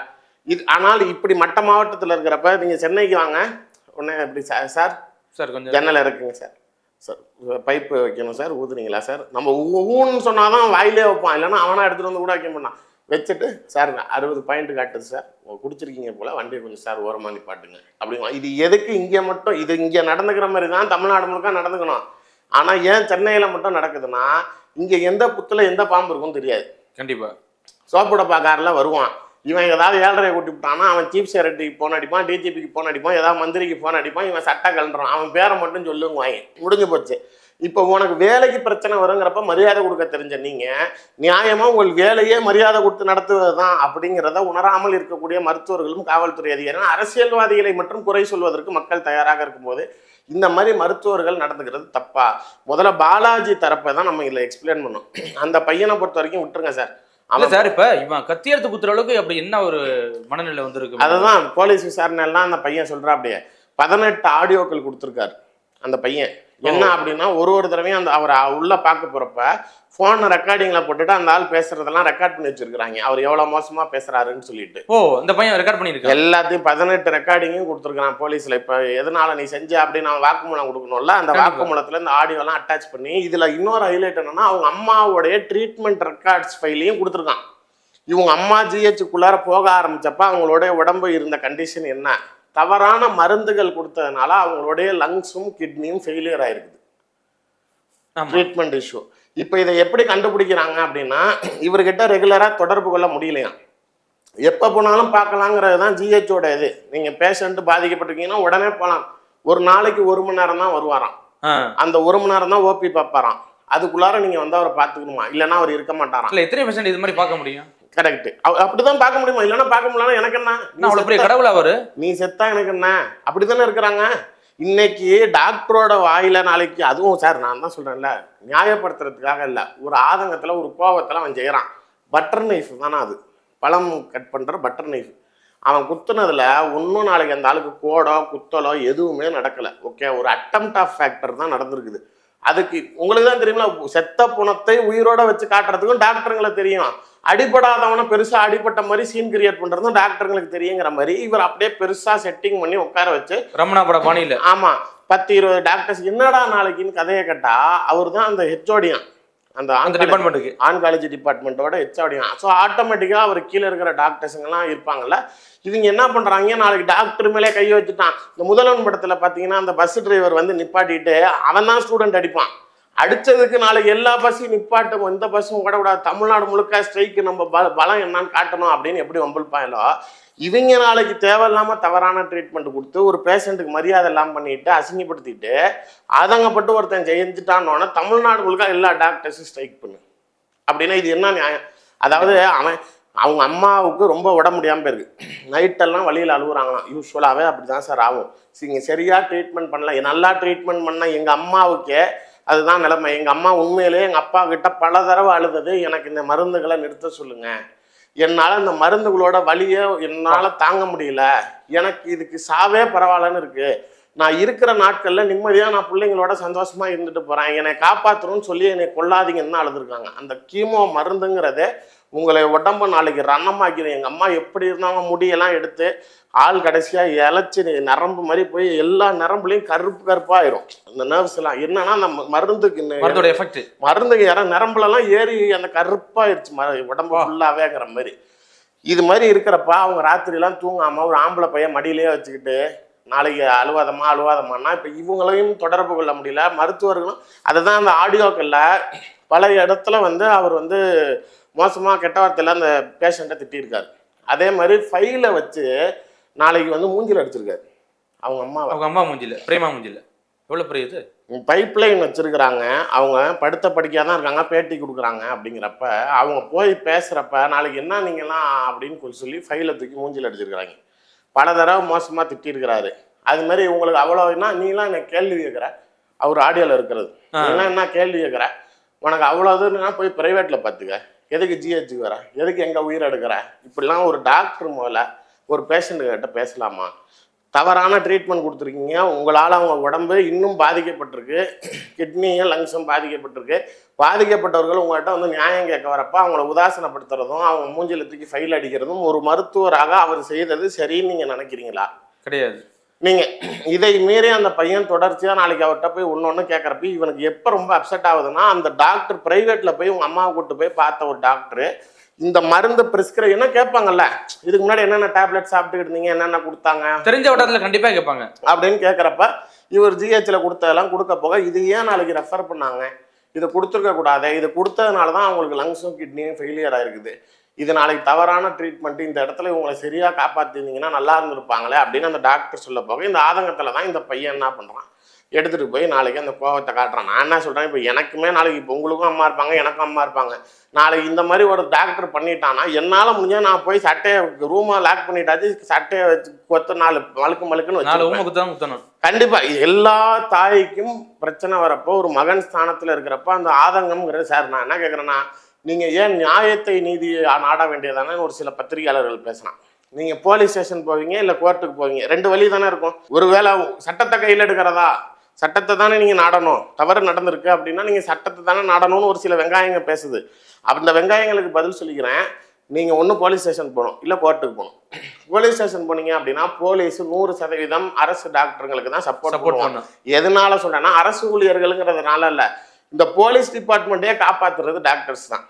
இது ஆனால் இப்படி மற்ற மாவட்டத்தில் இருக்கிறப்ப நீங்கள் சென்னைக்கு வாங்க, உடனே இப்படி சார் சார் கொஞ்சம் ஜன்னல் இருக்குங்க சார், சார் பைப்பு வைக்கணும் சார், ஊதுனீங்களா சார்? நம்ம ஊன்னு சொன்னாதான் வாயிலே வைப்பான், இல்லைன்னா அவனா எடுத்துகிட்டு வந்து கூட வைக்க மாட்டான். வச்சுட்டு சார் 60 பாயிண்ட் காட்டுது சார், குடிச்சிருக்கீங்க போல், வண்டியை கொஞ்சம் சார் ஓரமாக நிப்பாட்டுங்க அப்படிங்க. இது எதுக்கு இங்கே மட்டும், இது இங்கே நடந்துக்கிற மாதிரி தான் தமிழ்நாடு முழுக்க நடந்துக்கணும். ஆனால் ஏன் சென்னையில் மட்டும் நடக்குதுன்னா, இங்கே எந்த புத்தில் எந்த பாம்பு இருக்குன்னு தெரியாது. கண்டிப்பாக சோப்புட பார்க்காரில் வருவான், இவன் ஏதாவது 7:30 கூட்டி விட்டான்னா அவன் சீஃப் செக்ரட்டரிக்கு ஃபோன் அடிப்பான், டிஜிபிக்கு ஃபோன் அடிப்பான், ஏதாவது மந்திரிக்கு ஃபோன் அடிப்பான், இவன் சட்டை கலண்டுறான், அவன் பேரை மட்டும் சொல்லுங்க, முடிஞ்சு போச்சு. இப்போ உனக்கு வேலைக்கு பிரச்சனை வருங்கிறப்ப மரியாதை கொடுக்க தெரிஞ்ச நீங்கள் நியாயமாக உங்கள் வேலையே மரியாதை கொடுத்து நடத்துவது தான் அப்படிங்கிறத உணராமல் இருக்கக்கூடிய மருத்துவர்களும் காவல்துறை அதிகாரிகளும் அரசியல்வாதிகளை மட்டும் குறை சொல்வதற்கு மக்கள் தயாராக இருக்கும்போது இந்த மாதிரி மருத்துவர்கள் நடந்துக்கிறது தப்பா? முதல்ல பாலாஜி தரப்பை தான் நம்ம இதில் எக்ஸ்பிளைன் பண்ணோம். அந்த பையனை பொறுத்த வரைக்கும் விட்டுருங்க சார். ஆமாம் சார், இப்போ இவன் கத்தி எடுத்து குத்துற அளவுக்கு அப்படி என்ன ஒரு மனநிலை வந்துருக்கு? அதுதான் போலீஸ் விசாரணை எல்லாம் அந்த பையன் சொல்கிறா. அப்படியே 18 ஆடியோக்கள் கொடுத்துருக்காரு அந்த பையன். என்ன அப்படின்னா ஒரு தடவையும் அந்த அவர் உள்ள பார்க்க போறப்ப போன் ரெக்கார்டிங்ல போட்டுட்டு அந்த ஆள் பேசுறதெல்லாம் ரெக்கார்ட் பண்ணி வச்சிருக்காங்க, அவர் எவ்வளவு மோசமா பேசுறாருன்னு சொல்லிட்டு. அந்த பையன் ரெக்கார்ட் பண்ணிருக்கான் எல்லாத்தையும் 18 ரெக்கார்டிங்கும் கொடுத்துருக்கான் போலீஸ்ல. இப்ப எதனால நீ செஞ்ச அப்படின்னு அவன் வாக்குமூலம் கொடுக்கணும்ல, அந்த வாக்குமூலத்துல இந்த ஆடியோ எல்லாம் அட்டாச் பண்ணி இதுல இன்னொரு ஹைலைட் என்னன்னா அவங்க அம்மாவுடைய ட்ரீட்மெண்ட் ரெக்கார்ட்ஸ் ஃபைலையும் கொடுத்துருக்கான். இவங்க அம்மா ஜிஹெச்சுக்குள்ளார போக ஆரம்பிச்சப்ப அவங்களுடைய உடம்பு இருந்த கண்டிஷன் என்ன, தவறான மருந்துகள் கொடுத்ததுனால அவங்களுடைய லங்ஸும் கிட்னியும் ஃபெயிலியர் ஆயிருக்குது, ட்ரீட்மெண்ட் இஷ்யூ. இப்போ இதை எப்படி கண்டுபிடிக்கிறாங்க அப்படின்னா இவர்கிட்ட ரெகுலராக தொடர்பு கொள்ள முடியலையா, எப்போ போனாலும் பார்க்கலாங்கிறது தான் ஜிஹெச்சோட இது. நீங்கள் பேஷண்ட் பாதிக்கப்பட்டிருக்கீங்கன்னா உடனே போகலாம். ஒரு நாளைக்கு 1 மணி நேரம் தான் வருவாராம், அந்த 1 மணி நேரம் தான் ஓபி பார்ப்பாராம். அதுக்குள்ளார நீங்கள் வந்து அவரை பார்த்துக்கணுமா, இல்லைன்னா அவர் இருக்க மாட்டாராம். இல்லை எத்தனை பேஷண்ட் இது மாதிரி பார்க்க முடியும்? கரெக்ட், அப்படிதான் பார்க்க முடியுமா, இல்லைன்னா பார்க்க முடியலன்னா எனக்கு என்ன, அவ்வளோ பெரிய கடவுள் அவரு, நீ செத்தா எனக்கு என்ன, அப்படித்தானே இருக்கிறாங்க. இன்னைக்கு டாக்டரோட வாயில நாளைக்கு அதுவும் சார் நான் தான் சொல்றேன்ல, நியாயப்படுத்துறதுக்காக இல்லை, ஒரு ஆதங்கத்துல ஒரு கோபத்துல அவன் செய்யறான். பட்டர் நைஃப் தானே அது, பழம் கட் பண்ற பட்டர் நைஃப். அவன் குத்துனதுல இன்னும் நாளைக்கு அந்த ஆளுக்கு கோடோ குத்தலோ எதுவுமே நடக்கல. ஓகே, ஒரு அட்டெம்ப்ட் ஆஃப் ஃபேக்டர் தான் நடந்திருக்குது. அதுக்கு உங்களுக்கு தான் தெரியுங்களா, செத்த புணத்தை உயிரோட வச்சு காட்டுறதுக்கும் டாக்டருங்களை தெரியும், அடிபடாதவனை பெருசா அடிபட்ட மாதிரி சீன் கிரியேட் பண்றதும் டாக்டருங்களுக்கு தெரியுங்கிற மாதிரி இவர் அப்படியே பெருசா செட்டிங் பண்ணி உட்கார வச்சு ரமணா பட பாணியில, ஆமா 10-20 டாக்டர்ஸ் என்னடா நாளைக்குன்னு கதையை கேட்டா அவர் தான் அந்த ஹெச்ஓடியான், அந்த டிபார்ட்மெண்ட்டுக்கு ஆன்காலஜி டிபார்ட்மெண்ட்டோட ஹெச்ஓடியான். ஸோ ஆட்டோமேட்டிக்காக அவர் கீழே இருக்கிற டாக்டர்ஸுங்கெல்லாம் இருப்பாங்கல்ல, இவங்க என்ன பண்றாங்க, நாளைக்கு டாக்டர் மேலே கை வச்சுட்டான். இந்த முதல்வன் படத்துல பாத்தீங்கன்னா அந்த பஸ் டிரைவர் வந்து நிப்பாட்டிட்டு அவன் தான் ஸ்டூடெண்ட் அடிப்பான், அடிச்சதுக்கு நாளைக்கு எல்லா பஸ்ஸையும் நிப்பாட்டும், எந்த பஸ்ஸும் ஓடக்கூடாது, தமிழ்நாடு முழுக்க ஸ்ட்ரைக்கு, நம்ம பலம் என்னன்னு காட்டணும் அப்படின்னு எப்படி வம்பிழ்ப்பாங்களோ இவங்க நாளைக்கு தேவையில்லாம தவறான ட்ரீட்மெண்ட் கொடுத்து ஒரு பேஷண்ட்டுக்கு மரியாதை எல்லாம் பண்ணிட்டு அசிங்கப்படுத்திட்டு அதங்கப்பட்டு ஒருத்தன் செஞ்சுட்டான்னு தமிழ்நாடு முழுக்க எல்லா டாக்டர்ஸும் ஸ்ட்ரைக் பண்ணு அப்படின்னா இது என்ன நியாயம்? அதாவது அவங்க அம்மாவுக்கு ரொம்ப உடம்பு முடியாமல் போயிருக்கு, நைட்டெல்லாம் வழியில் அழுகுறாங்களாம். யூஸ்வலாகவே அப்படி தான் சார் ஆகும். நீங்கள் சரியாக ட்ரீட்மெண்ட் பண்ணல, நல்லா ட்ரீட்மெண்ட் பண்ண எங்கள் அம்மாவுக்கே அதுதான் நிலைமை. எங்கள் அம்மா உண்மையிலே எங்கள் அப்பா கிட்ட பல தடவை அழுதது, எனக்கு இந்த மருந்துகளை நிறுத்த சொல்லுங்கள், என்னால் இந்த மருந்துகளோட வலியை என்னால் தாங்க முடியல, எனக்கு இதுக்கு சாவே பரவாயில்லன்னு இருக்குது, நான் இருக்கிற நாட்களில் நிம்மதியாக நான் பிள்ளைங்களோட சந்தோஷமாக இருந்துட்டு போகிறேன், என்னை காப்பாற்றணும்னு சொல்லி என்னை கொள்ளாதீங்கன்னு தான் அழுதுருக்காங்க. அந்த கீமோ மருந்துங்கிறதே உங்களை உடம்ப நாளைக்கு ரணமாக்கிடும். எங்கள் அம்மா எப்படி இருந்தாங்க, முடியெல்லாம் எடுத்து ஆள் கடைசியாக இழைச்சி நரம்பு மாதிரி போய் எல்லா நரம்புலையும் கருப்பாயிரும். அந்த நர்வ்ஸ் எல்லாம் என்னன்னா அந்த மருந்துக்கு நரம்புலலாம் ஏறி அந்த கருப்பாயிருச்சு உடம்பு ஃபுல்லாவேங்கிற மாதிரி. இது மாதிரி இருக்கிறப்ப அவங்க ராத்திரிலாம் தூங்காமல் ஒரு ஆம்பளை பையன் மடியிலேயே வச்சுக்கிட்டு நாளைக்கு அழுவாதமானா இப்போ இவங்களையும் தொடர்பு கொள்ள முடியல. மருத்துவர்களும் அதை தான் அந்த ஆடியோக்களில் பல இடத்துல வந்து அவர் வந்து மோசமாக கெட்ட வார்த்தையில் அந்த பேஷண்ட்டை திட்டியிருக்காரு. அதே மாதிரி ஃபைலை வச்சு நாளைக்கு வந்து மூஞ்சில் அடிச்சிருக்காரு அவங்க அம்மா மூஞ்சில, பிரேமா மூஞ்சில. எவ்வளோ பெரிய இது பைப் லைன் வச்சுருக்கிறாங்க, அவங்க படுத்த படிக்காக தான் இருக்காங்க, பேட்டி கொடுக்குறாங்க. அப்படிங்கிறப்ப அவங்க போய் பேசுகிறப்ப நாளைக்கு என்ன நீங்களாம் அப்படின்னு சொல்லி ஃபைலை தூக்கி மூஞ்சில் அடிச்சிருக்கிறாங்க. பல தடவை மோசமாக திட்டிருக்கிறாரு. அது மாதிரி உங்களுக்கு அவ்வளோன்னா நீலாம் என்ன கேள்வி கேட்குற, அவர் ஆடியோவில் இருக்கிறது, நீலாம் என்ன கேள்வி கேட்குற, உனக்கு அவ்வளோதுன்னா போய் ப்ரைவேட்டில் பார்த்துக்க, எதுக்கு ஜிஹெச்சுக்கு வர, எதுக்கு எங்கே உயிர் எடுக்கிற, இப்படிலாம் ஒரு டாக்டர் முதல்ல ஒரு பேஷண்ட்டுக்கிட்ட பேசலாமா? தவறான ட்ரீட்மெண்ட் கொடுத்துருக்கீங்க, உங்களால் அவங்க உடம்பு இன்னும் பாதிக்கப்பட்டிருக்கு, கிட்னியும் லங்ஸும் பாதிக்கப்பட்டிருக்கு. பாதிக்கப்பட்டவர்கள் உங்கள்கிட்ட வந்து நியாயம் கேட்க வரப்போ அவங்கள உதாசனப்படுத்துறதும் அவங்க மூஞ்சில தூக்கி ஃபைல் அடிக்கிறதும் ஒரு மருத்துவராக அவர் செய்தது சரின்னு நீங்கள் நினைக்கிறீங்களா? கிடையாது. நீங்க இதை மீறி அந்த பையன் தொடர்ச்சியா நாளைக்கு அவர்கிட்ட போய் ஒன்னொன்னு கேட்கறப்ப இவனுக்கு எப்ப ரொம்ப அப்செட் ஆகுதுன்னா, அந்த டாக்டர் பிரைவேட்ல போய் உங்க அம்மாவை கூட்டு போய் பார்த்த ஒரு டாக்டர் இந்த மருந்து பிரிஸ்கிரைப் கேட்பாங்கல்ல, இதுக்கு முன்னாடி என்னென்ன டேப்லெட் சாப்பிட்டு இருந்தீங்க, என்னென்ன கொடுத்தாங்க, தெரிஞ்ச வட்டத்துல கண்டிப்பா கேட்பாங்க அப்படின்னு கேட்கறப்ப இவர் ஜிஹெச்ல கொடுத்ததெல்லாம் கொடுக்க போக இது ஏன் நாளைக்கு ரெஃபர் பண்ணாங்க, இதை கொடுத்துருக்க கூடாது, இது கொடுத்ததுனால தான் அவங்களுக்கு லங்ஸும் கிட்னியும் ஃபெயிலியர் ஆயிருக்குது, இது நாளைக்கு தவறான ட்ரீட்மெண்ட், இந்த இடத்துல இவங்களை சரியா காப்பாத்திருந்தீங்கன்னா நல்லா இருந்திருப்பாங்களே அப்படின்னு அந்த டாக்டர் சொல்ல போக இந்த ஆதங்கத்துல தான் இந்த பையன் என்ன பண்றான், எடுத்துட்டு போய் நாளைக்கு அந்த கோவத்தை காட்டுறான். நான் என்ன சொல்றேன், இப்போ எனக்குமே நாளைக்கு இப்போ உங்களுக்கும் அம்மா இருப்பாங்க, எனக்கும் அம்மா இருப்பாங்க, நாளைக்கு இந்த மாதிரி ஒரு டாக்டர் பண்ணிட்டானா என்னால முடிஞ்சா நான் போய் சட்டையை ரூமா லாக் பண்ணிட்டாச்சு, சட்டையை வச்சு கொத்து 4 மழுக்குன்னு வச்சு கண்டிப்பா. எல்லா தாய்க்கும் பிரச்சனை வரப்போ ஒரு மகன் ஸ்தானத்துல இருக்கிறப்ப அந்த ஆதங்கம்ங்கிறது, சார் நான் என்ன கேட்கறேன்னா, நீங்க ஏன் நியாயத்தை நீதியை நாட வேண்டியதானே ஒரு சில பத்திரிகையாளர்கள் பேசினான். நீங்க போலீஸ் ஸ்டேஷன் போவீங்க இல்ல கோர்ட்டுக்கு போவீங்க, 2 வழி தானே இருக்கும். ஒருவேளை சட்டத்தை கையில் எடுக்கிறதா, சட்டத்தை தானே நீங்க நாடணும், தவறு நடந்திருக்கு அப்படின்னா நீங்க சட்டத்தை தானே நாடணும்னு ஒரு சில வெங்காயங்க பேசுது. அந்த வெங்காயங்களுக்கு பதில் சொல்லிக்கிறேன், நீங்க ஒண்ணு போலீஸ் ஸ்டேஷன் போகணும் இல்ல கோர்ட்டுக்கு போகணும். போலீஸ் ஸ்டேஷன் போனீங்க அப்படின்னா போலீஸ் 100% அரசு டாக்டருங்களுக்கு தான் சப்போர்ட் பண்ணுவாங்க. எதனால சொல்றேன்னா, அரசு ஊழியர்களுங்கிறதுனால இல்ல, இந்த போலீஸ் டிபார்ட்மெண்ட்டே காப்பாத்துறது டாக்டர்ஸ் தான்.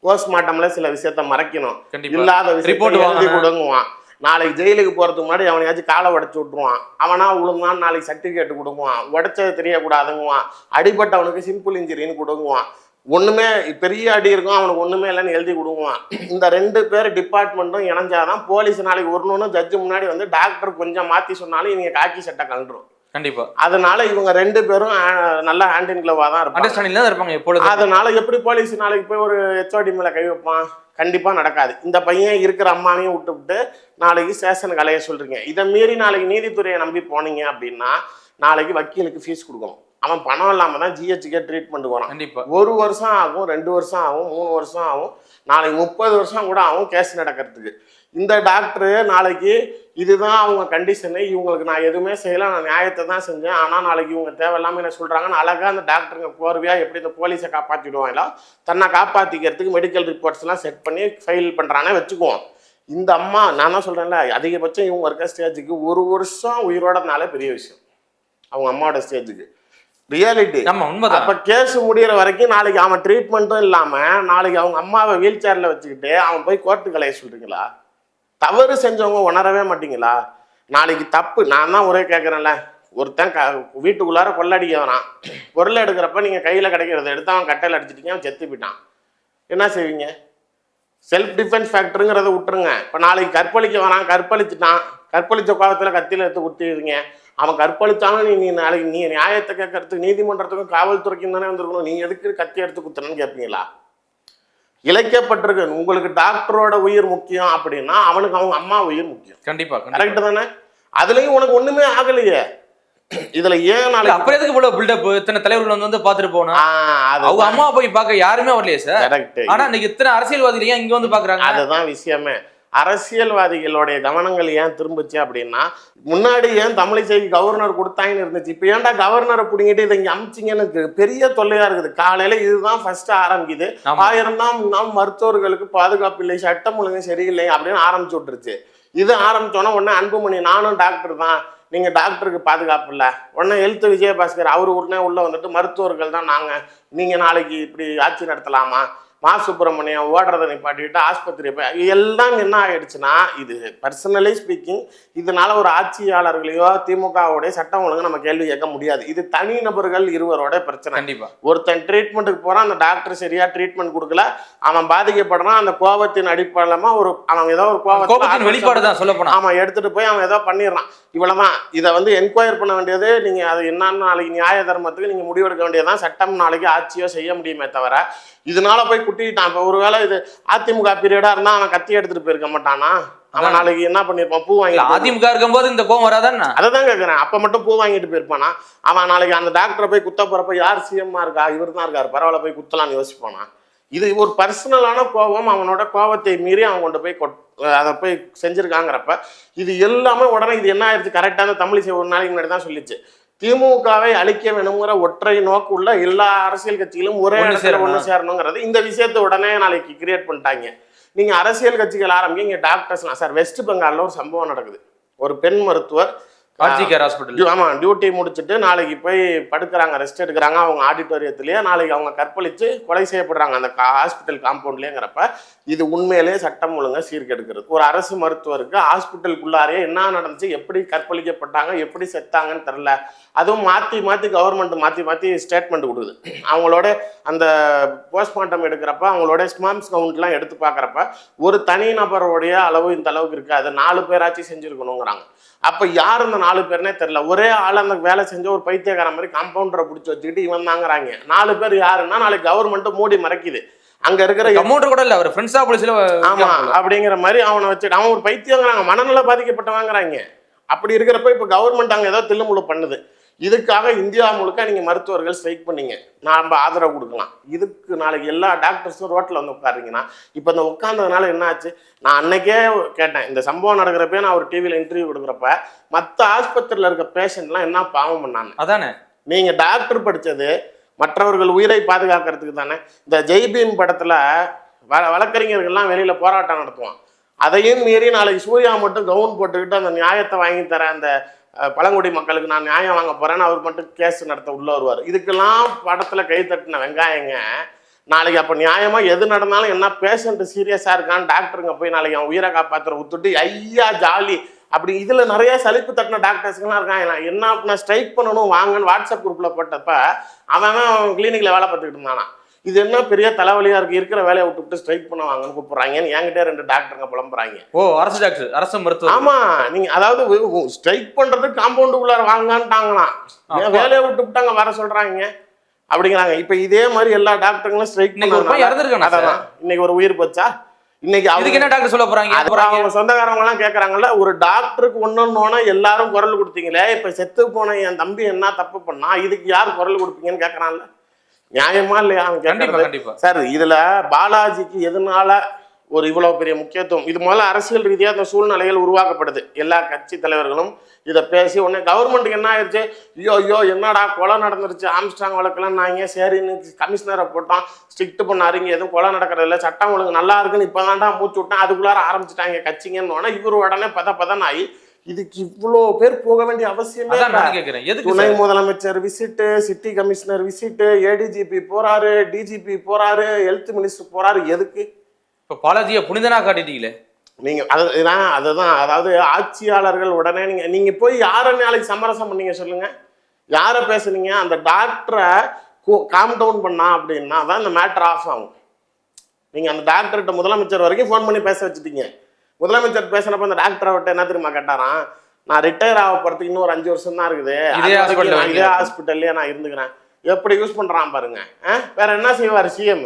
போஸ்ட்மார்ட்டம்ல சில விஷயத்த மறைக்கணும், இல்லாத விஷயத்தை எழுதி கொடுங்குவான், நாளைக்கு ஜெயிலுக்கு போறதுக்கு முன்னாடி அவனையாச்சும் காலை உடைச்சு விட்டுருவான், அவனா விழுந்தான் நாளைக்கு சர்டிஃபிகேட் கொடுங்குவான், உடைச்சது தெரியக்கூடாதுங்குவான், அடிபட்டவனுக்கு சிம்பிள் இன்ஜுரின்னு கொடுங்குவான், ஒண்ணுமே பெரிய அடி இருக்கும் அவனுக்கு ஒண்ணுமே இல்லைன்னு எழுதி கொடுங்குவான். இந்த 2 பேர் டிபார்ட்மெண்ட்டும் இணைஞ்சாதான் போலீஸ் நாளைக்கு ஒன்று ஜட்ஜு முன்னாடி வந்து டாக்டர் கொஞ்சம் மாத்தி சொன்னாலும் இவங்க காக்கி சட்டை கலந்துரும். கண்டிப்பா. கண்டிப்பா கரெக்ட் தானே? அதுலயும் உனக்கு ஒண்ணுமே ஆகலையே, இதுல ஏன் நாளைக்கு அப்புறம் எதுக்கு இவ்வளவு பில்டப்? இத்தனை தலைவர்கள் வந்து பாத்துட்டு போனா அவங்க அம்மா போய் பார்க்க யாருமே வரலையே சார். கரெக்ட். ஆனா இன்னைக்கு இத்தனை அரசியல்வாதிகள் ஏன் இங்க வந்து பாக்குறாங்க? அதுதான் விஷயமே. அரசியல்வாதிகளுடைய கவனங்கள் ஏன் திரும்பிச்சு அப்படின்னா, முன்னாடி ஏன் தமிழிசைக்கு கவர்னர் கொடுத்தாங்கன்னு இருந்துச்சு, இப்போ ஏன்டா கவர்னரை பிடிங்கிட்டு இதை இங்கே அமிச்சிங்கன்னு பெரிய தொல்லையா இருக்குது. காலையில இதுதான் ஃபர்ஸ்ட் ஆரம்பிக்குது, 1000 மருத்துவர்களுக்கு பாதுகாப்பு இல்லை, சட்டம் ஒழுங்கு சரியில்லை அப்படின்னு ஆரம்பிச்சு விட்டுருச்சு. இது ஆரம்பிச்சோன்னா உடனே அன்புமணி நானும் டாக்டர் தான், நீங்க டாக்டருக்கு பாதுகாப்பு இல்லை, உடனே ஹெல்த் விஜயபாஸ்கர் அவரு உடனே உள்ள வந்துட்டு மருத்துவர்கள் தான் நாங்க, நீங்க நாளைக்கு இப்படி ஆட்சி நடத்தலாமா? மா சுப்பிரமணியம் ஓடுறதை நிப்பாட்டிக்கிட்டு ஆஸ்பத்திரி போய் எல்லாம் என்ன ஆயிடுச்சுன்னா, இது பர்சனலி ஸ்பீக்கிங், இதனால ஒரு ஆட்சியாளர்களையோ திமுகவோடைய சட்டம் ஒழுங்கு நம்ம கேள்வி கேட்க முடியாது. இது தனி நபர்கள் இருவரோட பிரச்சனை. கண்டிப்பா. ஒருத்தன் ட்ரீட்மெண்ட்டுக்கு போறான், அந்த டாக்டர் சரியா ட்ரீட்மெண்ட் கொடுக்கல, அவன் பாதிக்கப்படுறான், அந்த கோபத்தின் அடிப்படையிலமா ஒரு அவன் ஏதோ ஒரு கோபத்தின் வெளிப்பாடு தான் சொல்ல போனா ஆமா எடுத்துட்டு போய் அவன் ஏதோ பண்ணிடுறான். இவ்வளவுதான். இதை வந்து என்கொயர் பண்ண வேண்டியது நீங்க, அது என்னன்னு நாளைக்கு நியாய தர்மத்துக்கு நீங்க முடிவெடுக்க வேண்டியதான். சட்டம் நாளைக்கு ஆட்சியோ செய்ய முடியுமே தவிர இதனால போய் குட்டிட்டான். இப்போ ஒருவேளை இது அதிமுக பீரியடா இருந்தா அவன் கத்தி எடுத்துட்டு போயிருக்க மாட்டானா? அவன் நாளைக்கு என்ன பண்ணிருப்பான்? பூ வாங்கி. அதிமுக இருக்கும்போது இந்த கோவம் வராதானே? அதான் கேட்கிறேன். அப்ப மட்டும் பூ வாங்கிட்டு போயிருப்பானா? அவன் நாளைக்கு அந்த டாக்டரை போய் குத்த போறப்ப யார் சிஎம்மா இருக்கா, இவர் தான் இருக்காரு, பரவாயில்ல போய் குத்தலான்னு யோசிப்பானா? இது ஒரு பர்சனலான கோபம், அவனோட கோபத்தை மீறி அவன் கொண்டு போய் அதை போய் செஞ்சிருக்காங்கிறப்ப இது எல்லாமே உடனே இது என்ன ஆயிடுச்சு? கரெக்டான தமிழிசை ஒரு நாளைக்கு முன்னாடி தான் சொல்லிச்சு, திமுகவை அழிக்க வேணுங்கிற ஒற்றை நோக்கு உள்ள எல்லா அரசியல் கட்சிகளும் ஒரே இடத்துல ஒன்று சேரணுங்கிறது. இந்த விஷயத்தை உடனே நாளைக்கு கிரியேட் பண்ணிட்டாங்க. நீங்க அரசியல் கட்சிகள் ஆரம்பிங்க, இங்க டாக்டர்ஸ்லாம் சார், வெஸ்ட் பெங்கால்ல ஒரு சம்பவம் நடக்குது. ஒரு பெண் மருத்துவர் ஆர்ஜி கேர் ஹாஸ்பிட்டல். ஆமா, டியூட்டி முடிச்சுட்டு நாளைக்கு போய் படுக்கிறாங்க, ரெஸ்ட் எடுக்கிறாங்க அவங்க ஆடிட்டோரியத்திலேயே. நாளைக்கு அவங்க கற்பழிச்சு கொலை செய்யப்படுறாங்க அந்த ஹாஸ்பிட்டல் காம்பவுண்ட்லேங்கிறப்ப இது உண்மையிலேயே சட்டம் ஒழுங்கை சீர்கெடுக்கிறது. ஒரு அரசு மருத்துவருக்கு ஹாஸ்பிட்டலுக்குள்ளாரே என்ன நடந்துச்சு, எப்படி கற்பழிக்கப்பட்டாங்க, எப்படி செத்தாங்கன்னு தெரில. அதுவும் மாற்றி மாற்றி கவர்மெண்ட் மாற்றி ஸ்டேட்மெண்ட் கொடுக்குது. அவங்களோட அந்த போஸ்ட்மார்ட்டம் எடுக்கிறப்ப அவங்களோட ஸ்மாம்ஸ் கவுண்ட்லாம் எடுத்து பார்க்குறப்ப ஒரு தனி நபருடைய அளவு இந்த அளவுக்கு இருக்காது, 4 பேராச்சும் செஞ்சுருக்கணுங்கிறாங்க. அப்போ யார் அந்த 4 பேர்னே தெரில. ஒரே ஆள் அந்த வேலை செஞ்ச ஒரு பைத்தியக்கார மாதிரி காம்பவுண்டரை பிடிச்சி வச்சுக்கிட்டு இவன் தாங்கிறாங்க. 4 பேர் யாருன்னா நாளைக்கு கவர்மெண்ட் மூடி மறைக்குது. அங்க இருக்கிற கம்பவுண்டர் கூட இல்ல, அவர் ஃப்ரெண்ட்ஸா போலீஸ்ல. ஆமா, அப்படிங்கிற மாதிரி அவனை வச்சுட்டு அவன் ஒரு பைத்தியங்கிறாங்க, மனநல பாதிக்கப்பட்டவங்கிறாங்க. அப்படி இருக்கிறப்ப இப்போ கவர்மெண்ட் அங்கே ஏதோ தில்லுமுள்ளு பண்ணுது. இதுக்காக இந்தியா முழுக்க நீங்கள் மருத்துவர்கள் ஸ்ட்ரைக் பண்ணீங்க, நம்ம ஆதரவு கொடுக்கலாம். இதுக்கு நாளைக்கு எல்லா டாக்டர்ஸும் ரோட்டில் வந்து உட்காருங்கன்னா இப்போ இந்த உட்கார்ந்ததுனால என்ன ஆச்சு? நான் அன்னைக்கே கேட்டேன், இந்த சம்பவம் நடக்கிறப்ப நான் ஒரு டிவியில் இன்டர்வியூ கொடுக்குறப்ப மற்ற ஆஸ்பத்திரியில் இருக்க பேஷண்ட்லாம் என்ன பாவம் பண்ணாங்க. அதானே, நீங்கள் டாக்டர் படித்தது மற்றவர்கள் உயிரை பாதுகாக்கிறதுக்கு தானே. இந்த ஜெய்பீம் படத்தில் வழக்கறிஞர்கள்லாம் வெளியில் போராட்டம் நடத்துவான். அதையும் மீறி நாளைக்கு சூர்யா மட்டும் கவுன் போட்டுக்கிட்டு அந்த நியாயத்தை வாங்கி தரேன், அந்த பழங்குடி மக்களுக்கு நான் நியாயம் வாங்க போறேன்னு அவர் மட்டும் கேஸ் நடத்த உள்ள வருவார். இதுக்கெல்லாம் படத்துல கை தட்டின வெங்காயங்க நாளைக்கு அப்போ நியாயமா எது நடந்தாலும் என்ன பேஷண்ட் சீரியஸா இருக்கான்னு டாக்டருங்க போய் நாளைக்கு அவன் உயிரை காப்பாத்துற விட்டுட்டு ஐயா ஜாலி அப்படி இதுல நிறைய சலிப்பு தட்டின டாக்டர்ஸ்லாம் இருக்காங்க. என்ன அப்படின்னா ஸ்ட்ரைக் பண்ணணும் வாங்கன்னு வாட்ஸ்அப் குரூப்ல போட்டப்ப அவன் கிளினிக்ல வேலை பார்த்துக்கிட்டு இருந்தானா. இது என்ன பெரிய தலைவலியா இருக்கு, இருக்கிற வேலையை விட்டுவிட்டு ஸ்ட்ரைக் பண்ண வாங்கன்னு கூப்பிடுறாங்கன்னு என்கிட்ட 2 டாக்டருங்க புலம்புறாங்க. ஓ, அரசு டாக்டர், அரசு மருத்துவர். ஆமா, நீங்க அதாவது ஸ்ட்ரைக் பண்றது காம்பவுண்டுக்குள்ளார வாங்கன்ட்டாங்களாம், வேலையை விட்டுவிட்டாங்க வர சொல்றாங்க அப்படிங்கிறாங்க. இப்ப இதே மாதிரி எல்லா டாக்டருங்களும் ஸ்ட்ரைக் பண்ணாங்க. இன்னைக்கு ஒரு உயிர் போச்சா? இன்னைக்கு அதுக்கு என்ன டாக்டர் சொல்ல போறாங்க? அவங்க சொந்தக்காரங்க எல்லாம் கேக்குறாங்கல்ல, ஒரு டாக்டருக்கு ஒன்னொன்னு எல்லாரும் குரல் கொடுத்தீங்களே, இப்ப செத்து போன என் தம்பி என்ன தப்பு பண்ணா, இதுக்கு யார் குரல் கொடுப்பீங்கன்னு கேக்குறான்ல. நியாயமா இல்லையா அவன் கேட்கறது? சார், இதுல பாலாஜிக்கு எதனால ஒரு இவ்வளவு பெரிய முக்கியத்துவம்? இது முதல்ல அரசியல் ரீதியா அந்த சூழ்நிலைகள் உருவாக்கப்படுது. எல்லா கட்சி தலைவர்களும் இதை பேசி உடனே கவர்மெண்ட்டுக்கு என்ன ஆயிடுச்சு, ஐயோ என்னடா கொலை நடந்துருச்சு, ஆம்ஸ்டாங் வழக்கெல்லாம் நாங்க சரின்னு கமிஷனரை போட்டோம், ஸ்ட்ரிக்ட் பண்ணாரு, இங்க எதுவும் கொலை நடக்கிறது இல்லை, சட்டம் ஒழுங்கு நல்லா இருக்குன்னு இப்பதான்டா மூச்சு விட்டேன், அதுக்குள்ளார ஆரம்பிச்சுட்டாங்க கட்சிங்கன்னு இவரு உடனே பதனாயி இதுக்கு இவ்வளோ பேர் போக வேண்டிய அவசியமே இல்லை. துணை முதலமைச்சர் visit, city commissioner visit, ADGP போறாரு, டிஜிபி போறாரு, ஹெல்த் மினிஸ்டர் போறாரு. எதுக்கு? இப்போ பாலாஜியை புனிதனா காட்டிட்டீங்களே நீங்க. அதுதான், அதாவது ஆட்சியாளர்கள் உடனே நீங்க போய் யாரை நாளைக்கு சமரசம் பண்ணீங்க சொல்லுங்க, யாரை பேசுனீங்க? அந்த டாக்டரை காம் டவுன் பண்ணா அப்படின்னா தான் இந்த மேட்டர் ஆஃப் ஆகும். நீங்க அந்த டாக்டர்கிட்ட முதலமைச்சர் வரைக்கும் ஃபோன் பண்ணி பேச வச்சுட்டீங்க. முதலமைச்சர் பேசினப்ப அந்த டாக்டரை விட்டு என்ன தெரியுமா கேட்டாராம், நான் ரிட்டையர் ஆக போறதுக்கு இன்னும் ஒரு 5 வருஷம் தான் இருக்குது, இதே ஹாஸ்பிட்டல்லே நான் இருந்துக்கிறேன். எப்படி யூஸ் பண்றான் பாருங்க. வேற என்ன செய்வார் சிஎம்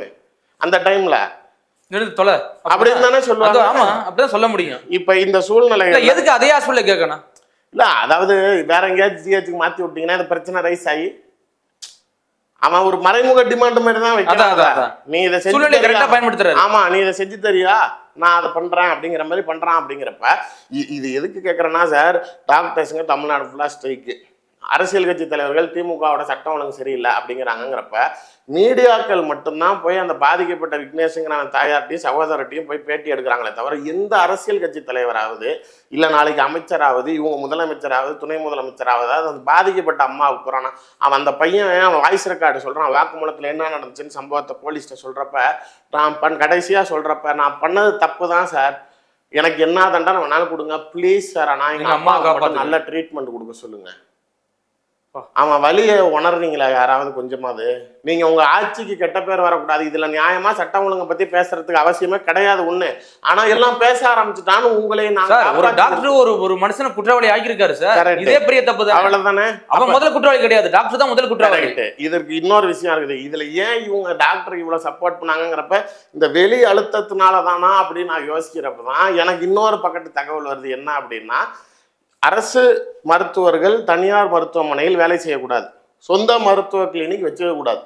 அந்த டைம்ல? அப்படின்னு தானே சொல்லுவாங்க. ஆமா, அப்படிதான் சொல்ல முடியும். இப்ப இந்த சூழ்நிலை எதுக்கு அதே ஹாஸ்பிட்டல் கேட்கணும்? இல்ல, அதாவது வேற எங்கேயாச்சும் ஜிஹெச்சுக்கு மாத்தி விட்டீங்கன்னா இந்த பிரச்சனை ரைஸ் ஆகி அவன் ஒரு மறைமுக டிமாண்ட் மாதிரி தான் வைக்கிறான். நீ இதை செஞ்சு பயன்படுத்துற, ஆமா நீ இதை செஞ்சு தரியா, நான் அதை பண்றேன் அப்படிங்கிற மாதிரி பண்றான். அப்படிங்கிறப்ப இது எதுக்கு கேட்கறேன்னா சார், டாக்டர்ஸுங்க தமிழ்நாடு ஃபுல்லா ஸ்ட்ரைக்கு, அரசியல் கட்சி தலைவர்கள் திமுகவோட சட்டம் ஒழுங்கு சரியில்லை அப்படிங்கிறாங்கிறப்ப மீடியாக்கள் மட்டும்தான் போய் அந்த பாதிக்கப்பட்ட விக்னேஷுங்கிற தாயார்ட்டையும் சகோதரட்டையும் போய் பேட்டி எடுக்கிறாங்களே தவிர எந்த அரசியல் கட்சி தலைவராவது இல்லை நாளைக்கு அமைச்சராவது இவங்க முதலமைச்சராவது துணை முதலமைச்சராவது அந்த பாதிக்கப்பட்ட அம்மாவுக்கு போறானா அவன் அந்த பையன் அவன் வாய்ஸ் ரெக்கார்டு சொல்றான், வாக்குமூலத்தில் என்ன நடந்துச்சுன்னு சம்பவத்தை போலீஸ்ட்ட சொல்றப்ப நான் கடைசியா சொல்றப்ப நான் பண்ணது தப்பு தான் சார், எனக்கு என்ன தண்டனை வேணாலும் கொடுங்க ப்ளீஸ் சார், ஆனால் எங்கள் அம்மாவுக்கு நல்ல ட்ரீட்மெண்ட் கொடுக்க சொல்லுங்க. அவன் வலியை உணர்றீங்களா யாராவது கொஞ்சமாவது? நீங்க உங்க ஆட்சிக்கு கெட்ட பேர் வரக்கூடாது, இதுல நியாயமா சட்டம் ஒழுங்கை பத்தி பேசுறதுக்கு அவசியமே கிடையாது ஒண்ணு. ஆனா எல்லாம் பேச ஆரம்பிச்சுட்டான்னு உங்களே ஒரு டாக்டர் ஒரு மனுஷனை குற்றவாளி ஆக்கியிருக்காரு சார், இதே பெரிய தப்பு தான். அவ்வளவுதானே, அவன் முதல் குற்றவாளி கிடையாது, டாக்டர் தான் முதல் குற்றவாளி. இதற்கு இன்னொரு விஷயம் இருக்குது, இதுல ஏன் இவங்க டாக்டர் இவ்வளவு சப்போர்ட் பண்ணாங்கிறப்ப இந்த வெளி அழுத்தத்தினால தானா அப்படின்னு நான் யோசிக்கிறப்பதான் எனக்கு இன்னொரு பக்கத்து தகவல் வருது. என்ன அப்படின்னா, அரசு மருத்துவர்கள் தனியார் மருத்துவமனையில் வேலை செய்யக்கூடாது, சொந்த மருத்துவ கிளினிக் வச்சுக்க கூடாது.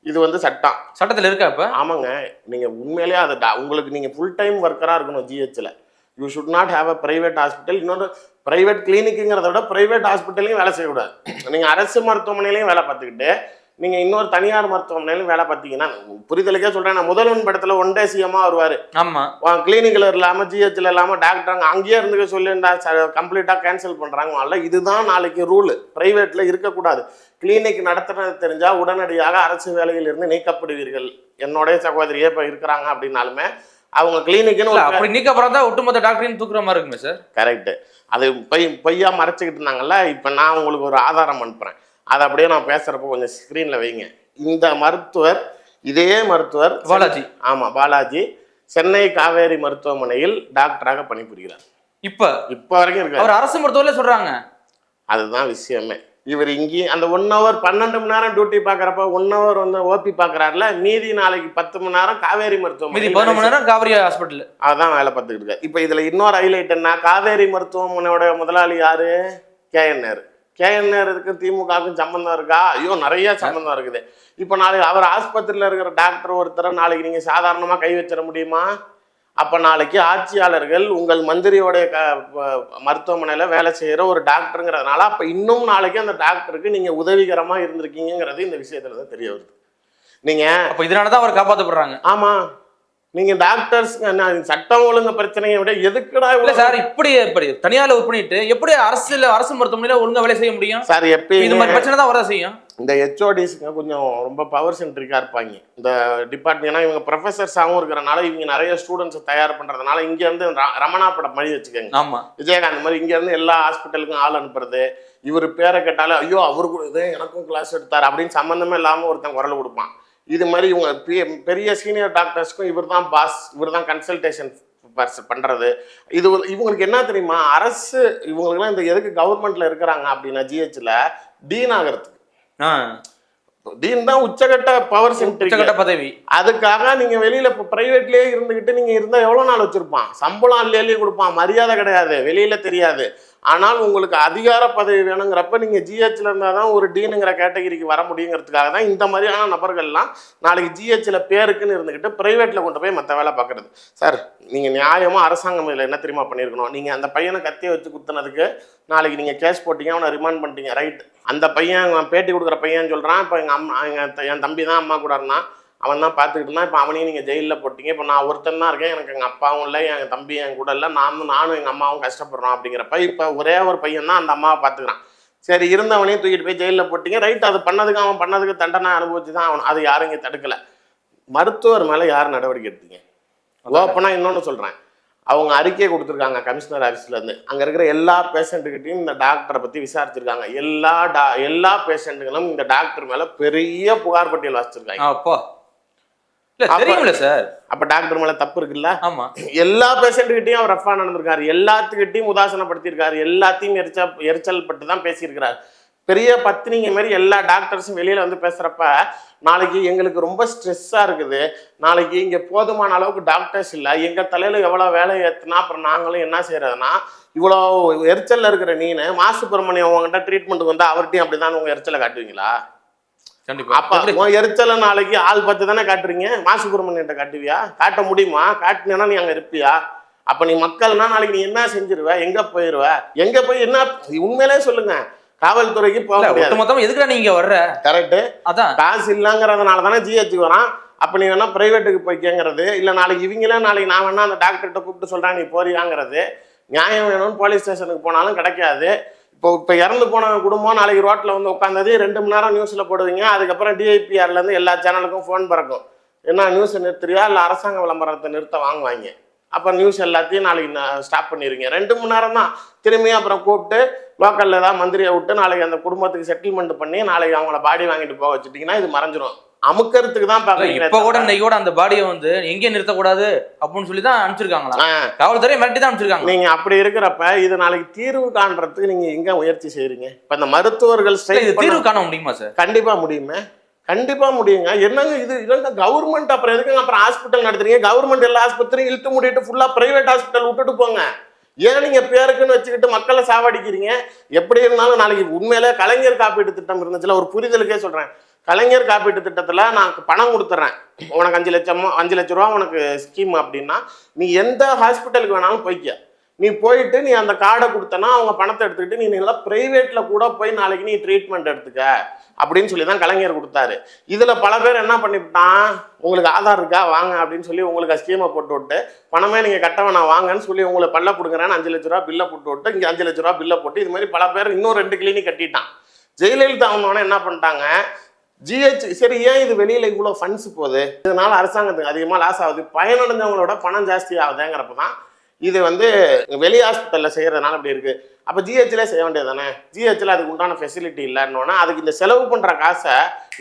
இது சட்டத்தில் இருக்கா இப்ப? ஆமாங்க, நீங்க உண்மையிலேயே அது உங்களுக்கு நீங்க ஃபுல் டைம் ஒர்க்கரா இருக்கணும் ஜிஹெச்ல. You should not have a private hospital. இன்னொரு பிரைவேட் கிளினிக்குங்கிறத விட பிரைவேட் ஹாஸ்பிட்டல்லையும் வேலை செய்யக்கூடாது. நீங்க அரசு மருத்துவமனையிலையும் வேலை பார்த்துக்கிட்டு நீங்க இன்னொரு தனியார் மருத்துவமனையிலும் வேலை பார்த்தீங்கன்னா, புரிதலுக்கே சொல்றேன், நான் முதல்வன் படத்துல ஒன் டே சிஎம்மா வருவாரு. ஆமா, கிளினிக்ல இல்லாம ஜிஹெச்ல இல்லாம டாக்டர் அங்கேயே இருந்துக்க சொல்லியிருந்தா கம்ப்ளீட்டா கேன்சல் பண்றாங்க. இதுதான் நாளைக்கு ரூல். பிரைவேட்ல இருக்கக்கூடாது. கிளினிக் நடத்துறது தெரிஞ்சா உடனடியாக அரசு வேலையில் இருந்து நீக்கப்படுவீர்கள். என்னுடைய சகோதரியே இப்ப இருக்கிறாங்க அப்படின்னாலுமே அவங்க கிளினிக்னு அப்படி நீக்கப்புறம் தான் ஒட்டுமொத்த டாக்டரையும் தூக்குற மாதிரி இருக்குமே சார். கரெக்ட். அது பொய்யா மறைச்சிக்கிட்டு இருந்தாங்கல்ல. இப்ப நான் உங்களுக்கு ஒரு ஆதாரம் அனுப்புறேன், அதை அப்படியே நான் பேசுறப்போ கொஞ்சம் ஸ்கிரீன்ல வைங்க. இந்த மருத்துவர், இதே மருத்துவர் பாலாஜி, ஆமா பாலாஜி, சென்னை காவேரி மருத்துவமனையில் டாக்டராக பணிபுரிகிறார். இப்ப வரைக்கும் இருக்கு. அவர் அரசு மருத்துவர்ல சொல்றாங்க. அதுதான் விஷயமே. இவர் இங்கே அந்த 1 hour 12 மணி நேரம் டியூட்டி பாக்குறப்ப 1 hour வந்து ஓபி பாக்குறாருல, மீதி நாளைக்கு 10 மணி நேரம் காவேரி மருத்துவமனை, மீதி 11 மணி நேரம் காவேரி ஹாஸ்பிட்டல். அதான் வேலை பார்த்துக்கிட்டு இருக்காரு. இப்ப இதுல இன்னொரு ஹைலைட் என்ன, காவேரி மருத்துவமனையோட முதலாளி யாரு? கேஎன்ஆர். கேஎன்ஆருக்கு திமுகவுக்கும் சம்பந்தம் இருக்கா? ஐயோ நிறைய சம்பந்தம் இருக்குது. இப்ப நாளைக்கு அவர் ஆஸ்பத்திரியில இருக்கிற டாக்டர் ஒருத்தரை நாளைக்கு நீங்க சாதாரணமா கை வச்சிட முடியுமா? அப்போ நாளைக்கு ஆட்சியாளர்கள் உங்கள் மந்திரியோடைய மருத்துவமனையில் வேலை செய்கிற ஒரு டாக்டருங்கிறதுனால அப்போ இன்னும் நாளைக்கு அந்த டாக்டருக்கு நீங்கள் உதவிகரமாக இருந்திருக்கீங்கிறது இந்த விஷயத்துல தான் தெரிய வருது. நீங்கள் அப்போ இதனால தான் அவர் காப்பாற்றப்படுறாங்க. ஆமாம், நீங்கள் டாக்டர்ஸ் சட்டம் ஒழுங்கு பிரச்சனையை விட எதுக்குடா இல்லை சார் இப்படி தனியார் ஒர்க் பண்ணிட்டு எப்படி அரசு மருத்துவமனையில் ஒழுங்காக வேலை செய்ய முடியும் சார்? எப்பயும் இது மாதிரி பிரச்சனை தான் வர செய்யும். இந்த ஹெச்ஓடிஸுங்க கொஞ்சம் ரொம்ப பவர் சென்ட்ரிக்காக இருப்பாங்க இந்த டிபார்ட்மெண்ட். இவங்க ப்ரொஃபஸர்ஸாகவும் இருக்கிறனால இவங்க நிறைய ஸ்டூடெண்ட்ஸை தயார் பண்ணுறதுனால இங்கேருந்து ரமணா படம் மழி வச்சுக்கோங்க. ஆமாம், விஜயகாந்த் மாதிரி இங்கேருந்து எல்லா ஹாஸ்பிட்டலுக்கும் ஆள் அனுப்புறது, இவர் பேரை கேட்டாலே ஐயோ அவரு கூட எனக்கும் கிளாஸ் எடுத்தார் அப்படின்னு சம்மந்தமே இல்லாமல் ஒருத்தன் குரல் கொடுப்பான். இது மாதிரி இவங்க பெரிய சீனியர் டாக்டர்ஸ்க்கும் இவர் தான் பாஸ், இவர் தான் கன்சல்டேஷன் பண்ணுறது. இவங்களுக்கு என்ன தெரியுமா, அரசு இவங்களுக்குலாம் இந்த எதுக்கு கவர்மெண்ட்ல இருக்கிறாங்க அப்படின்னா ஜிஹெச்ல டீன் ஆகிறதுக்கு. டீன் தான் உச்சகட்ட பவர் சென்டர் பதவி. அதுக்காக நீங்க வெளியில இப்போ பிரைவேட்லயே இருந்துகிட்டு நீங்க இருந்தா எவ்வளவு நாள் வச்சிருப்பான்? சம்பளம் இல்லையே கொடுப்பான், மரியாதை கிடையாது, வெளியில தெரியாது. ஆனால் உங்களுக்கு அதிகார பதவி வேணுங்கிறப்ப நீங்க ஜிஹெச்ல இருந்தா தான் ஒரு டீனுங்கிற கேட்டகரிக்கு வர முடியுங்கிறதுக்காக தான் இந்த மாதிரியான நபர்கள்லாம் நாளைக்கு ஜிஹெச்ல பேருக்குன்னு இருந்துகிட்டு பிரைவேட்ல கொண்டு போய் மற்ற வேலை பார்க்கறது. சார் நீங்க நியாயமா அரசாங்கம் இதில் என்ன தெரியுமா பண்ணியிருக்கணும், நீங்க அந்த பையனை கத்தியை வச்சு குத்துனதுக்கு நாளைக்கு நீங்க கேஸ் போட்டீங்க, அவனை ரிமாண்ட் பண்ணிட்டீங்க, ரைட். அந்த பையன் பேட்டி கொடுக்குற பையன் சொல்றான் இப்போ என் தம்பி தான் அம்மா கூட இருந்தான், அவன் தான் பார்த்துக்கிட்டு இருந்தான், இப்போ அவனையும் நீங்கள் ஜெயிலில் போட்டீங்க, இப்போ நான் ஒருத்தன் தான் இருக்கேன், எனக்கு எங்கள் அப்பாவும் இல்லை, எங்கள் தம்பி என் கூட இல்லை, நானும் எங்கள் அம்மாவும் கஷ்டப்படுறோம் அப்படிங்கிறப்ப இப்போ ஒரே ஒரு பையன் தான் அந்த அம்மாவை பார்த்துக்கிறான். சரி, இருந்தவனையும் தூக்கிட்டு போய் ஜெயிலில் போட்டீங்க, ரைட். அது பண்ணதுக்கு அவன் பண்ணதுக்கு தண்டனை அனுபவிச்சு தான் அவன், அது யாரும் இங்கே தடுக்கலை. மருத்துவர் மேலே யார் நடவடிக்கை எடுத்தீங்க? ஓப்பனாக இன்னொன்று சொல்கிறேன், அவங்க அறிக்கையை கொடுத்துருக்காங்க கமிஷனர் ஆஃபீஸ்லேருந்து. அங்கே இருக்கிற எல்லா பேஷண்ட்டுக்கிட்டையும் இந்த டாக்டரை பற்றி விசாரிச்சிருக்காங்க. எல்லா பேஷண்ட்டுகளும் இந்த டாக்டர் மேலே பெரிய புகார் பட்டியல் வாசிச்சிருக்காங்க. தெரியும்ல சார், அப்ப டாக்டர் மேல தப்பு இருக்குல்ல? ஆமா. எல்லா பேஷண்ட்டுகிட்டையும் அவர் ரஃபா நடந்திருக்காரு, எல்லாத்துக்கிட்டையும் உதாசனப்படுத்தியிருக்காரு, எல்லாத்தையும் எரிச்சல் பட்டு தான் பேசியிருக்கிறார். பெரிய பத்தினிங்க மாதிரி எல்லா டாக்டர்ஸும் வெளியில வந்து பேசுறப்ப நாளைக்கு எங்களுக்கு ரொம்ப ஸ்ட்ரெஸ்ஸா இருக்குது, நாளைக்கு இங்க போதுமான அளவுக்கு டாக்டர்ஸ் இல்லை, எங்க தலையில எவ்வளவு வேலை ஏத்துனா அப்புறம் நாங்களும் என்ன செய்யறதுன்னா, இவ்வளோ எரிச்சல்ல இருக்கிற நீனு மாசுப்பிரமணியம் உங்ககிட்ட ட்ரீட்மெண்ட்டுக்கு வந்து அவர்கிட்டையும் அப்படிதான் உங்க எரிச்சலை காட்டுவீங்களா? அப்ப எரிச்சல நாளைக்கு ஆள் பார்த்து தானே காட்டுறீங்க, மாசுப்பிரமணியன்ட்ட காட்டுவியா? காட்ட முடியுமா? காட்டினா நீ அங்க இருப்பியா? அப்ப நீ மக்கள்னா நாளைக்கு நீ என்ன செஞ்சிருவ? எங்க போயிருவ? எங்க போய் என்ன உண்மையிலே சொல்லுங்க. காவல்துறைக்கு போக முடியாது. எதுக்குடா நீங்க வர்ற? கரெக்ட். அதான் காசு இல்லங்கிறதுனால தானே ஜிஹெச்சுக்கு வரான். அப்ப நீ வேணா பிரைவேட்டுக்கு போய்க்கங்கிறது, இல்ல நாளைக்கு இவங்களே நாளைக்கு நான் வேணா அந்த டாக்டர்கிட்ட கூப்பிட்டு சொல்றேன் நீ போறியாங்கிறது. நியாயம் வேணும்னு போலீஸ் ஸ்டேஷனுக்கு போனாலும் கிடைக்காது. இப்போ இறந்து போன குடும்பம் நாளைக்கு ரோட்டில் வந்து உட்காந்தது 2 மணி நேரம் நியூஸில் போடுவீங்க, அதுக்கப்புறம் டிஐபிஆர்லேருந்து எல்லா சேனலுக்கும் ஃபோன் பறக்கும், என்ன நியூஸை நிறுத்துறியா இல்லை அரசாங்க விளம்பரத்தை நிறுத்த வாங்குவாங்க. அப்போ நியூஸ் எல்லாத்தையும் நாளைக்கு ஸ்டாப் பண்ணிடுவீங்க. 2 மணி நேரம் தான். திரும்பியும் அப்புறம் கூப்பிட்டு லோக்கலில் ஏதாவது மந்திரியை விட்டு நாளைக்கு அந்த குடும்பத்துக்கு செட்டில்மெண்ட் பண்ணி நாளைக்கு அவங்கள பாடி வாங்கிட்டு போக வச்சுட்டிங்கன்னா இது மறைஞ்சிரும். அமுக்கிறதுக்கு தான் பாக்குறீங்க. இப்ப கூட இன்னைக்கு அந்த பாடியை வந்து எங்கே நிறுத்தக்கூடாது அப்படின்னு சொல்லி தான் அனுப்பிச்சிருக்காங்களா? காவல்துறை மிரட்டி தான் அனுப்பிச்சிருக்காங்க. நீங்க அப்படி இருக்கிறப்ப இது நாளைக்கு தீர்வு காண்றதுக்கு நீங்க எங்க முயற்சி செய்யறீங்க? இப்ப இந்த மருத்துவர்கள் தீர்வு காண முடியுமா சார்? கண்டிப்பா முடியுமே, கண்டிப்பா முடியுங்க. என்னங்க இது இல்லைங்க கவர்மெண்ட், அப்புறம் எதுக்குங்க அப்புறம் ஹாஸ்பிட்டல் நடத்துறீங்க? கவர்மெண்ட் எல்லா ஆஸ்பத்திரியும் இழுத்து மூடிட்டு ஃபுல்லா பிரைவேட் ஹாஸ்பிட்டல் விட்டுட்டு போங்க. ஏன் நீங்க பேருக்குன்னு வச்சுக்கிட்டு மக்களை சாவடிக்கிறீங்க? எப்படி இருந்தாலும் நாளைக்கு உண்மையிலே கலைஞர் காப்பீட்டு திட்டம் இருந்துச்சுல, ஒரு புரிதலுக்கே சொல்றேன், கலைஞர் காப்பீட்டு திட்டத்தில் நான் பணம் கொடுத்துட்றேன், உனக்கு 5 லட்ச ரூபா உனக்கு ஸ்கீம் அப்படின்னா நீ எந்த ஹாஸ்பிட்டலுக்கு வேணாலும் போய்க்க. நீ போயிட்டு நீ அந்த கார்டை கொடுத்தனா அவங்க பணத்தை எடுத்துக்கிட்டு நீ நல்லா பிரைவேட்ல கூட போய் நாளைக்கு நீ ட்ரீட்மெண்ட் எடுத்துக்க அப்படின்னு சொல்லி தான் கலைஞர் கொடுத்தாரு. இதுல பல பேர் என்ன பண்ணிவிட்டான், உங்களுக்கு ஆதார் இருக்கா வாங்க அப்படின்னு சொல்லி உங்களுக்கு ஸ்கீமை போட்டு விட்டு பணமே நீங்க கட்ட வேணாம் வாங்கன்னு சொல்லி உங்களுக்கு பல்ல கொடுக்குறேன்னு 5 லட்ச ரூபா பில்லை போட்டு விட்டு இங்க 5 லட்ச ரூபா பில்லை போட்டு இது மாதிரி பல பேர் இன்னும் 2 கிளினிக் கட்டிட்டான். ஜெயலலிதா அவனோட என்ன பண்ணிட்டாங்க, ஜிஹெச் சரி ஏன் இது வெளியில இவ்வளோ ஃபண்ட்ஸ் போகுது, இதனால அரசாங்கத்துக்கு அதிகமாக லாஸ் ஆகுது, பயனடைஞ்சவங்களோட பணம் ஜாஸ்தி ஆகுதுங்கிறப்ப தான் இது வெளி ஹாஸ்பிட்டலில் செய்கிறதுனால அப்படி இருக்கு. அப்போ ஜிஹெச்ல செய்ய வேண்டியது தானே, ஜிஹெச்ல அதுக்கு உண்டான ஃபெசிலிட்டி இல்லைன்னொன்னா அதுக்கு இந்த செலவு பண்ணுற காசை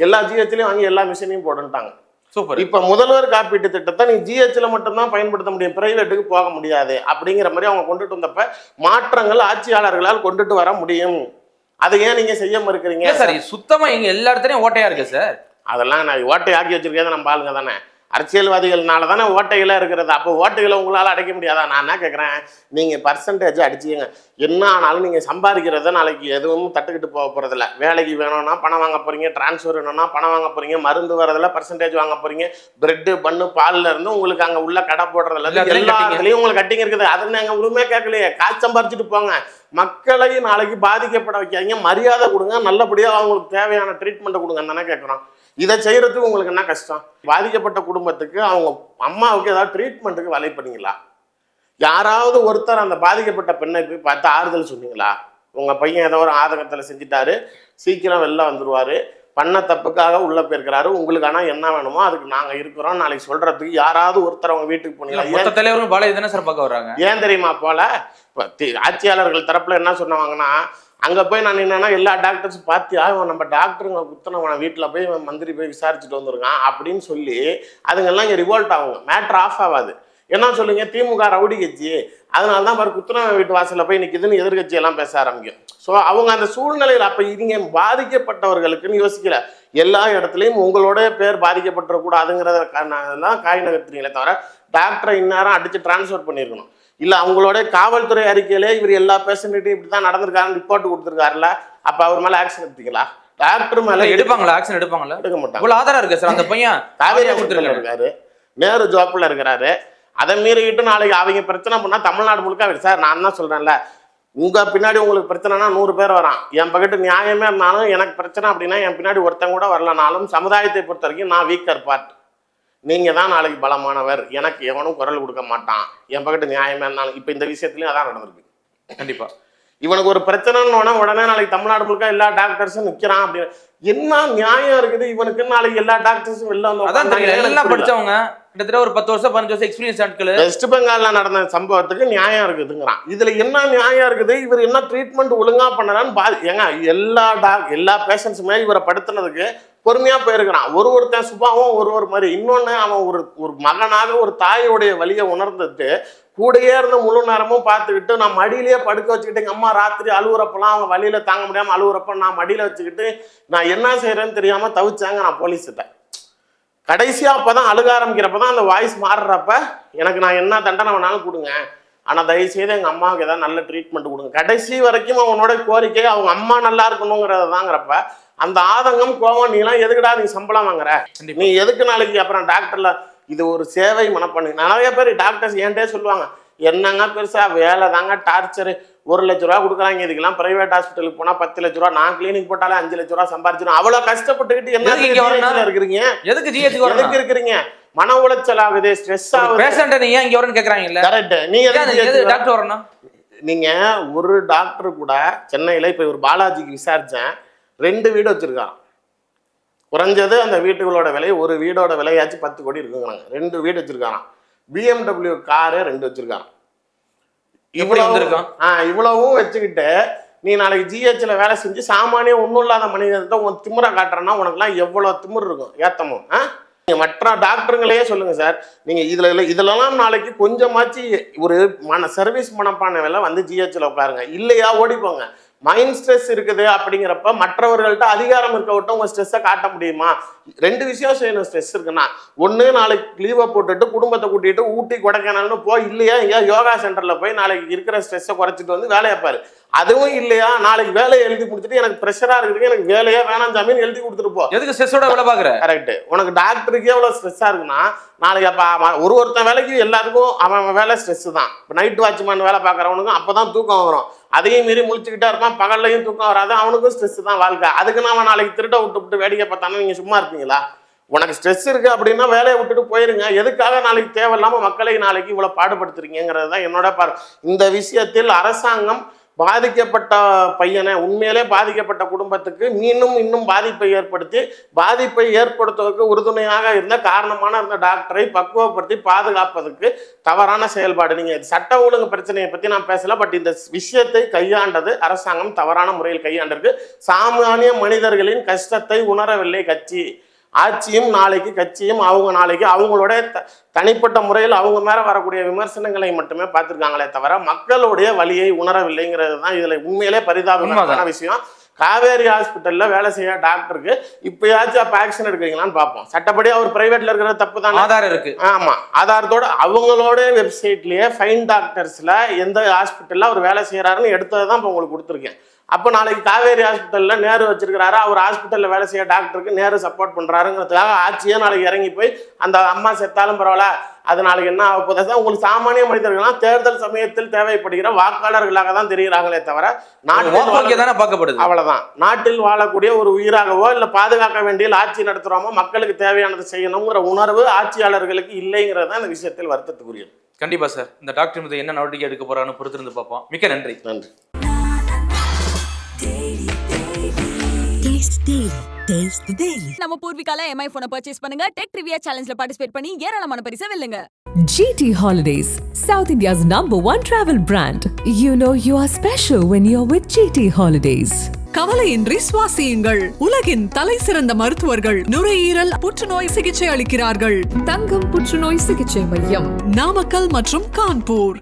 எல்லா ஜிஹெச்லையும் வாங்கி எல்லா மிஷினையும் போட்டுட்டாங்க. சூப்பர். இப்போ முதல்வர் காப்பீட்டு திட்டத்தை நீ ஜிஹெச்ல மட்டும்தான் பயன்படுத்த முடியும், பிரைவேட்டுக்கு போக முடியாது அப்படிங்கிற மாதிரி அவங்க கொண்டுட்டு வந்தப்ப மாற்றங்கள் ஆட்சியாளர்களால் கொண்டுட்டு வர முடியும். அதை ஏன் நீங்க செய்ய மறுக்கிறீங்க? சார் சுத்தமா எங்க எல்லா இடத்துலயும் ஓட்டையா இருக்கு சார். அதெல்லாம் நான் ஓட்டை ஆக்கி வச்சிருக்கேன் நம்ம ஆளுங்க தானே, அரசியல்வாதிகள்னால தானே ஓட்டைகளாக இருக்கிறது. அப்போ ஓட்டைகளை உங்களால் அடைக்க முடியாதா? நான் என்ன கேட்குறேன், நீங்கள் பர்சன்டேஜ் அடிச்சிங்க, என்ன ஆனாலும் நீங்கள் சம்பாதிக்கிறத நாளைக்கு எதுவும் தட்டுக்கிட்டு போக போகிறதில்ல. வேலைக்கு வேணும்னா பணம் வாங்க போகிறீங்க, டிரான்ஸ்ஃபர் வேணும்னா பணம் வாங்க போகிறீங்க, மருந்து வரதில் பர்சன்டேஜ் வாங்க போகிறீங்க, பிரெட்டு பண்ணு பாலில் இருந்து உங்களுக்கு அங்கே உள்ள கடை போடுறதில்ல, எல்லாத்துலேயும் உங்களுக்கு கட்டிங் இருக்குது. அதை நாங்கள் உரிமையாக கேட்கலையே, காசு சம்பாரிச்சிட்டு போங்க, மக்களை நாளைக்கு பாதிக்கப்பட வைக்காதீங்க, மரியாதை கொடுங்க, நல்லபடியாக அவங்களுக்கு தேவையான ட்ரீட்மெண்ட்டை கொடுங்கன்னு தானே கேட்குறோம். இதை செய்யறதுக்கு உங்களுக்கு என்ன கஷ்டம்? பாதிக்கப்பட்ட குடும்பத்துக்கு அவங்க அம்மாவுக்கு ஏதாவது ட்ரீட்மெண்ட்டுக்கு வலை பண்ணீங்களா? யாராவது ஒருத்தர் அந்த பாதிக்கப்பட்ட பெண்ணை போய் பார்த்து ஆறுதல் சொன்னீங்களா? உங்க பையன் ஏதோ ஒரு ஆதங்கத்தில் செஞ்சுட்டாரு, சீக்கிரம் வெளில வந்துருவாரு, பண்ண தப்புக்காக உள்ள போயிருக்கிறாரு, உங்களுக்கு ஆனால் என்ன வேணுமோ அதுக்கு நாங்க இருக்கிறோம் நாளைக்கு சொல்றதுக்கு யாராவது ஒருத்தர் அவங்க வீட்டுக்கு போனீங்களா? தலைவரும் பால இதுதானே சார் பார்க்க வர்றாங்க. ஏன் தெரியுமா போல ஆட்சியாளர்கள் தரப்புல என்ன சொன்னவாங்கன்னா, அங்கே போய் நான் என்னன்னா எல்லா டாக்டர்ஸும் பார்த்தியா இவன் நம்ம டாக்டருங்க குத்தனவனை வீட்டில் போய் இவன் மந்திரி போய் விசாரிச்சுட்டு வந்துருக்கான் அப்படின்னு சொல்லி அதுங்கெல்லாம் இங்கே ரிவோல்ட் ஆகுங்க, மேட்ரு ஆஃப் ஆகாது. என்ன சொல்லுங்க, திமுக ரவுடி கட்சி, அதனால தான் பாரு குத்தனவன் வீட்டு வாசலில் போய் நிற்கிதுன்னு எதிர்கட்சி எல்லாம் பேச ஆரம்பிக்கும். ஸோ அவங்க அந்த சூழ்நிலையில் அப்போ இவங்க பாதிக்கப்பட்டவர்களுக்குன்னு யோசிக்கல, எல்லா இடத்துலையும் உங்களோட பேர் பாதிக்கப்பட்டுறக்கூடாதுங்கிறதெல்லாம் காய் நகர்த்துறீங்களே தவிர டாக்டரை இந்நேரம் அடித்து டிரான்ஸ்ஃபர் பண்ணியிருக்கணும். இல்லை அவங்களோட காவல்துறை அறிக்கையிலே இவர் எல்லா பேஷண்ட்டையும் இப்படி தான் நடந்திருக்காருன்னு ரிப்போர்ட் கொடுத்துருக்காருல்ல, அப்போ அவர் மேலே ஆக்ஷன் எடுத்தீங்களா? டாக்டர் மேலே எடுப்பாங்களா? ஆக்ஷன் எடுப்பாங்களா? எடுக்க மாட்டாங்க. இவ்வளோ ஆதாரம் இருக்கு சார். அந்த பையன் காவேரி ஹாஸ்பிட்டலில் இருக்காரு, நேரு ஜாப்பில் இருக்கிறாரு, அதை மீறிக்கிட்டு நாளைக்கு அவங்க பிரச்சனை பண்ணால் தமிழ்நாடு முழுக்க சார் நான் தான் சொல்கிறேன்ல, உங்கள் பின்னாடி உங்களுக்கு பிரச்சனைனா 100 பேர் வரான், என் பக்கத்து நியாயமே இருந்தாலும் எனக்கு பிரச்சனை அப்படின்னா என் பின்னாடி ஒருத்தங்க கூட வரலனாலும் சமுதாயத்தை பொறுத்த வரைக்கும் நான் வீக்கர் பார்ட், நீங்கள் தான் நாளைக்கு பலமானவர், எனக்கு எவனும் குரல் கொடுக்க மாட்டான், என் பக்கத்து நியாயமே இருந்தாலும். இப்போ இந்த விஷயத்துலையும் அதான் நடந்திருக்கு. கண்டிப்பாக இவனுக்கு ஒரு பிரச்சனைன்னு உடனே நாளைக்கு தமிழ்நாடு முழுக்க எல்லா டாக்டர்ஸும் நிற்கிறான் அப்படின்னு என்ன நியாயம் இருக்குது? இவனுக்கு நாளைக்கு எல்லா டாக்டர்ஸும் வெளில வந்து எல்லாம் படிச்சவங்க கிட்டத்தட்ட ஒரு 10 வருஷம் 15 வருஷம் எக்ஸ்பீரியன்ஸ் ஆட்கள் வெஸ்ட் பெங்கால்ல நடந்த சம்பவத்துக்கு நியாயம் இருக்குதுங்கிறான். இதுல என்ன நியாயம் இருக்குது? இவர் என்ன ட்ரீட்மெண்ட் ஒழுங்கா பண்ணலான்னு ஏங்க எல்லா பேஷண்ட்ஸுமே இவரை படுத்துனதுக்கு பொறுமையா போயிருக்கிறான். ஒருத்தன் சுபாவும் ஒரு மாதிரி, இன்னொன்னு அவன் ஒரு மகனாக ஒரு தாயோடைய வலியை உணர்ந்துட்டு கூடையே இருந்த முழு நேரமும் பார்த்துக்கிட்டு நான் மடியிலேயே படுக்க வச்சுக்கிட்டு எங்கள் அம்மா ராத்திரி அழுகுறப்பெல்லாம் அவங்க வழியில தாங்க முடியாமல் அழுகுறப்ப நான் மடியில் வச்சுக்கிட்டு நான் என்ன செய்யறேன்னு தெரியாம தவிச்சாங்க நான் போலீஸ்கிட்ட. கடைசியா அப்பதான் அழுக ஆரம்பிக்கிறப்பதான் அந்த வாய்ஸ் மாறுறப்ப எனக்கு நான் என்ன தண்டனை வேணாலும் கொடுங்க, ஆனா தயவு செய்து எங்க அம்மாவுக்கு ஏதாவது நல்ல ட்ரீட்மெண்ட் கொடுங்க. கடைசி வரைக்கும் அவனோட கோரிக்கை அவங்க அம்மா நல்லா இருக்கணுங்கிறதாங்கிறப்ப அந்த ஆதங்கம் கோவம், நீ எல்லாம் எதுக்குடா நீ சம்பளம் வாங்குற, நீ எதுக்கு நாளைக்கு அப்புறம் டாக்டர்ல இது ஒரு சேவை மனப்பண்ணு. நிறைய பேர் டாக்டர்ஸ் என்கிட்டே சொல்லுவாங்க, என்னங்க பெருசா வேலை தாங்க டார்ச்சரு, 1 லட்ச ரூபா கொடுக்குறாங்க, இதுக்கெல்லாம் பிரைவேட் ஹாஸ்பிட்டலுக்கு போனா 10 லட்ச ரூபா, நான் கிளினிக் போட்டாலே 5 லட்ச ரூபா சம்பாரிச்சிடும். அவ்வளவு கஷ்டப்பட்டுக்கிட்டு என்ன இருக்கிறீங்க, எதுக்கு இருக்கிறீங்க? மன உளைச்சல் ஆகுது, ஸ்ட்ரெஸ் ஆகுது. பேஷண்ட் நீ ஏன் இங்க வரணும்னு கேக்குறாங்கல்ல. கரெக்ட். நீங்க டாக்டர் வரணும். நீங்க ஒரு டாக்டர் கூட சென்னையில இப்ப ஒரு பாலாஜிக்கு விசாரிச்சேன், 2 வீடு வச்சிருக்கான். குறைஞ்சது அந்த வீட்டுகளோட விலை, ஒரு வீடோட விலையாச்சும் 10 கோடி இருக்குங்கிறாங்க. 2 வீடு வச்சிருக்காராம். BMW car 2 வச்சிருக்காராம். இவ்வளவும் வச்சுக்கிட்டு நீ நாளைக்கு ஜிஹெச்ல வேலை செஞ்சு சாமானிய ஒன்றும் இல்லாத மனிதத்தை உன் திமுறை காட்டுறேன்னா உனக்குலாம் எவ்வளவு திமுர் இருக்கும் ஏத்தமும். மற்ற டாக்டருங்களையே சொல்லுங்க சார், நீங்க இதுலலாம் நாளைக்கு கொஞ்சமாச்சு ஒரு சர்வீஸ் மனப்பான வேலை வந்து ஜிஹெச்ல உட்காருங்க, இல்லையா ஓடிப்போங்க. மைண்ட் ஸ்ட்ரெஸ் இருக்குது அப்படிங்கிறப்ப மற்றவர்கள்ட்ட அதிகாரம் இருக்க விட்டு உங்க ஸ்ட்ரெஸ்ஸை காட்ட முடியுமா? 2 விஷயம் செய்யணும். ஸ்ட்ரெஸ் இருக்குன்னா, ஒன்று நாளைக்கு லீவை போட்டுட்டு குடும்பத்தை கூட்டிட்டு ஊட்டி கொடைக்கானல்னு இல்லையா எங்கேயா யோகா சென்டர்ல போய் நாளைக்கு இருக்கிற ஸ்ட்ரெஸ்ஸை குறைச்சிட்டு வந்து வேலையை பாரு. அதுவும் இல்லையா நாளைக்கு வேலையை எழுதி கொடுத்துட்டு எனக்கு ப்ரெஷரா இருக்குது, எனக்கு வேலையா வேணாம் ஜாமீன் எழுதி கொடுத்துட்டு போ. எதுக்கு ஸ்ட்ரெஸ்ஸோட வேலை பாக்குற? கரெக்ட். உனக்கு டாக்டருக்கு எவ்வளவு ஸ்ட்ரெஸ்ஸா இருக்குன்னா, நாளைக்கு அப்ப ஒருத்தன் வேலைக்கு எல்லாருக்கும் அவன் வேலை ஸ்ட்ரெஸ் தான். இப்போ நைட் வாட்ச்மேன் வேலை பார்க்குறவனுக்கும் அப்பதான் தூக்கம் வரும். அதையும் மீறி முழிச்சுக்கிட்டே இருப்பான், பகல்லையும் தூக்கம் வராது, அவனுக்கும் ஸ்ட்ரெஸ் தான் வாழ்க்கை. அதுக்கு நான் நாளைக்கு திருட்ட விட்டு வேடிக்கை பார்த்தானே நீங்க சும்மா இருப்பீங்களா? உனக்கு ஸ்ட்ரெஸ் இருக்கு அப்படின்னா வேலையை விட்டுட்டு போயிருங்க. எதுக்காக நாளைக்கு தேவையில்லாம மக்களை நாளைக்கு இவ்வளவு பாடுபடுத்துறீங்கிறது தான் என்னோட இந்த விஷயத்தில் அரசாங்கம் பாதிக்கப்பட்ட பையனை, உண்மையிலே பாதிக்கப்பட்ட குடும்பத்துக்கு இன்னும் பாதிப்பை ஏற்படுத்துவதற்கு உறுதுணையாக இருந்த காரணமான இருந்த டாக்டரை பக்குவப்படுத்தி பாதுகாப்பதற்கு தவறான செயல்பாடு. நீங்க சட்ட ஒழுங்கு பிரச்சனையை பத்தி நான் பேசல, பட் இந்த விஷயத்தை கையாண்டது அரசாங்கம் தவறான முறையில் கையாண்டிருக்கு. சாமானிய மனிதர்களின் கஷ்டத்தை உணரவில்லை கட்சி. ஆட்சியும் நாளைக்கு, கட்சியும் அவங்க நாளைக்கு அவங்களோட தனிப்பட்ட முறையில் அவங்க மேல வரக்கூடிய விமர்சனங்களை மட்டுமே பார்த்துருக்காங்களே தவிர மக்களுடைய வலியை உணரவில்லைங்கிறது தான் இதுல உண்மையிலே பரிதாபமான விஷயம். காவேரி ஹாஸ்பிட்டல்ல வேலை செய்ய டாக்டருக்கு இப்பயாச்சும் அப்ப ஆக்ஷன் எடுக்கிறீங்களான்னு பார்ப்போம். சட்டப்படி அவர் பிரைவேட்ல இருக்கிற தப்பு தான், ஆதாரம் இருக்கு. ஆமா, ஆதாரத்தோட அவங்களோட வெப்சைட்லயே ஃபைன் டாக்டர்ஸ்ல எந்த ஹாஸ்பிட்டல்ல அவர் வேலை செய்யறாருன்னு எடுத்ததான் இப்போ உங்களுக்கு கொடுத்துருக்கேன். அப்போ நாளைக்கு காவேரி ஹாஸ்பிட்டலில் நேரு வச்சிருக்கிறாரு, அவர் ஹாஸ்பிட்டலில் வேலை செய்ய டாக்டருக்கு நேரு சப்போர்ட் பண்ணுறாருங்கிறதுக்காக ஆட்சியே நாளைக்கு இறங்கி போய் அந்த அம்மா செத்தாலும் பரவாயில்ல, அது நாளைக்கு என்ன ஆக போதா? உங்களுக்கு சாமானிய மனிதர்கள்லாம் தேர்தல் சமயத்தில் தேவைப்படுகிற வாக்காளர்களாக தான் தெரிகிறாங்களே தவிர பார்க்கப்படுது. அவ்வளவுதான். நாட்டில் வாழக்கூடிய ஒரு உயிராகவோ இல்லை பாதுகாக்க வேண்டிய ஆட்சி நடத்துகிறோமோ மக்களுக்கு தேவையானது செய்யணுங்கிற உணர்வு ஆட்சியாளர்களுக்கு இல்லைங்கிறது தான் இந்த விஷயத்தில் வருத்தத்துக்குரியது. கண்டிப்பா சார். இந்த டாக்டர் மீது என்ன நடவடிக்கை எடுக்க போறான்னு பொறுத்திருந்து பார்ப்போம். மிக்க நன்றி. நன்றி. நம்ம பூர்விகால MI போனை பர்ச்சேஸ் பண்ணுங்க. டெக் ட்ரிவியா சேலஞ்ச்ல பார்ட்டிசிபேட் பண்ணி ஏராளமான பரிசை வெல்லுங்க. GT Holidays, South India's #1 travel brand. You know you are special when you're with GT Holidays. கவலையின்றி சுவாசியுங்கள். உலகின் தலை சிறந்த மருத்துவர்கள் நுரையீரல் புற்றுநோய் சிகிச்சை அளிக்கிறார்கள். தங்கம் புற்றுநோய் சிகிச்சை மையம், நாமக்கல் மற்றும் கான்பூர்.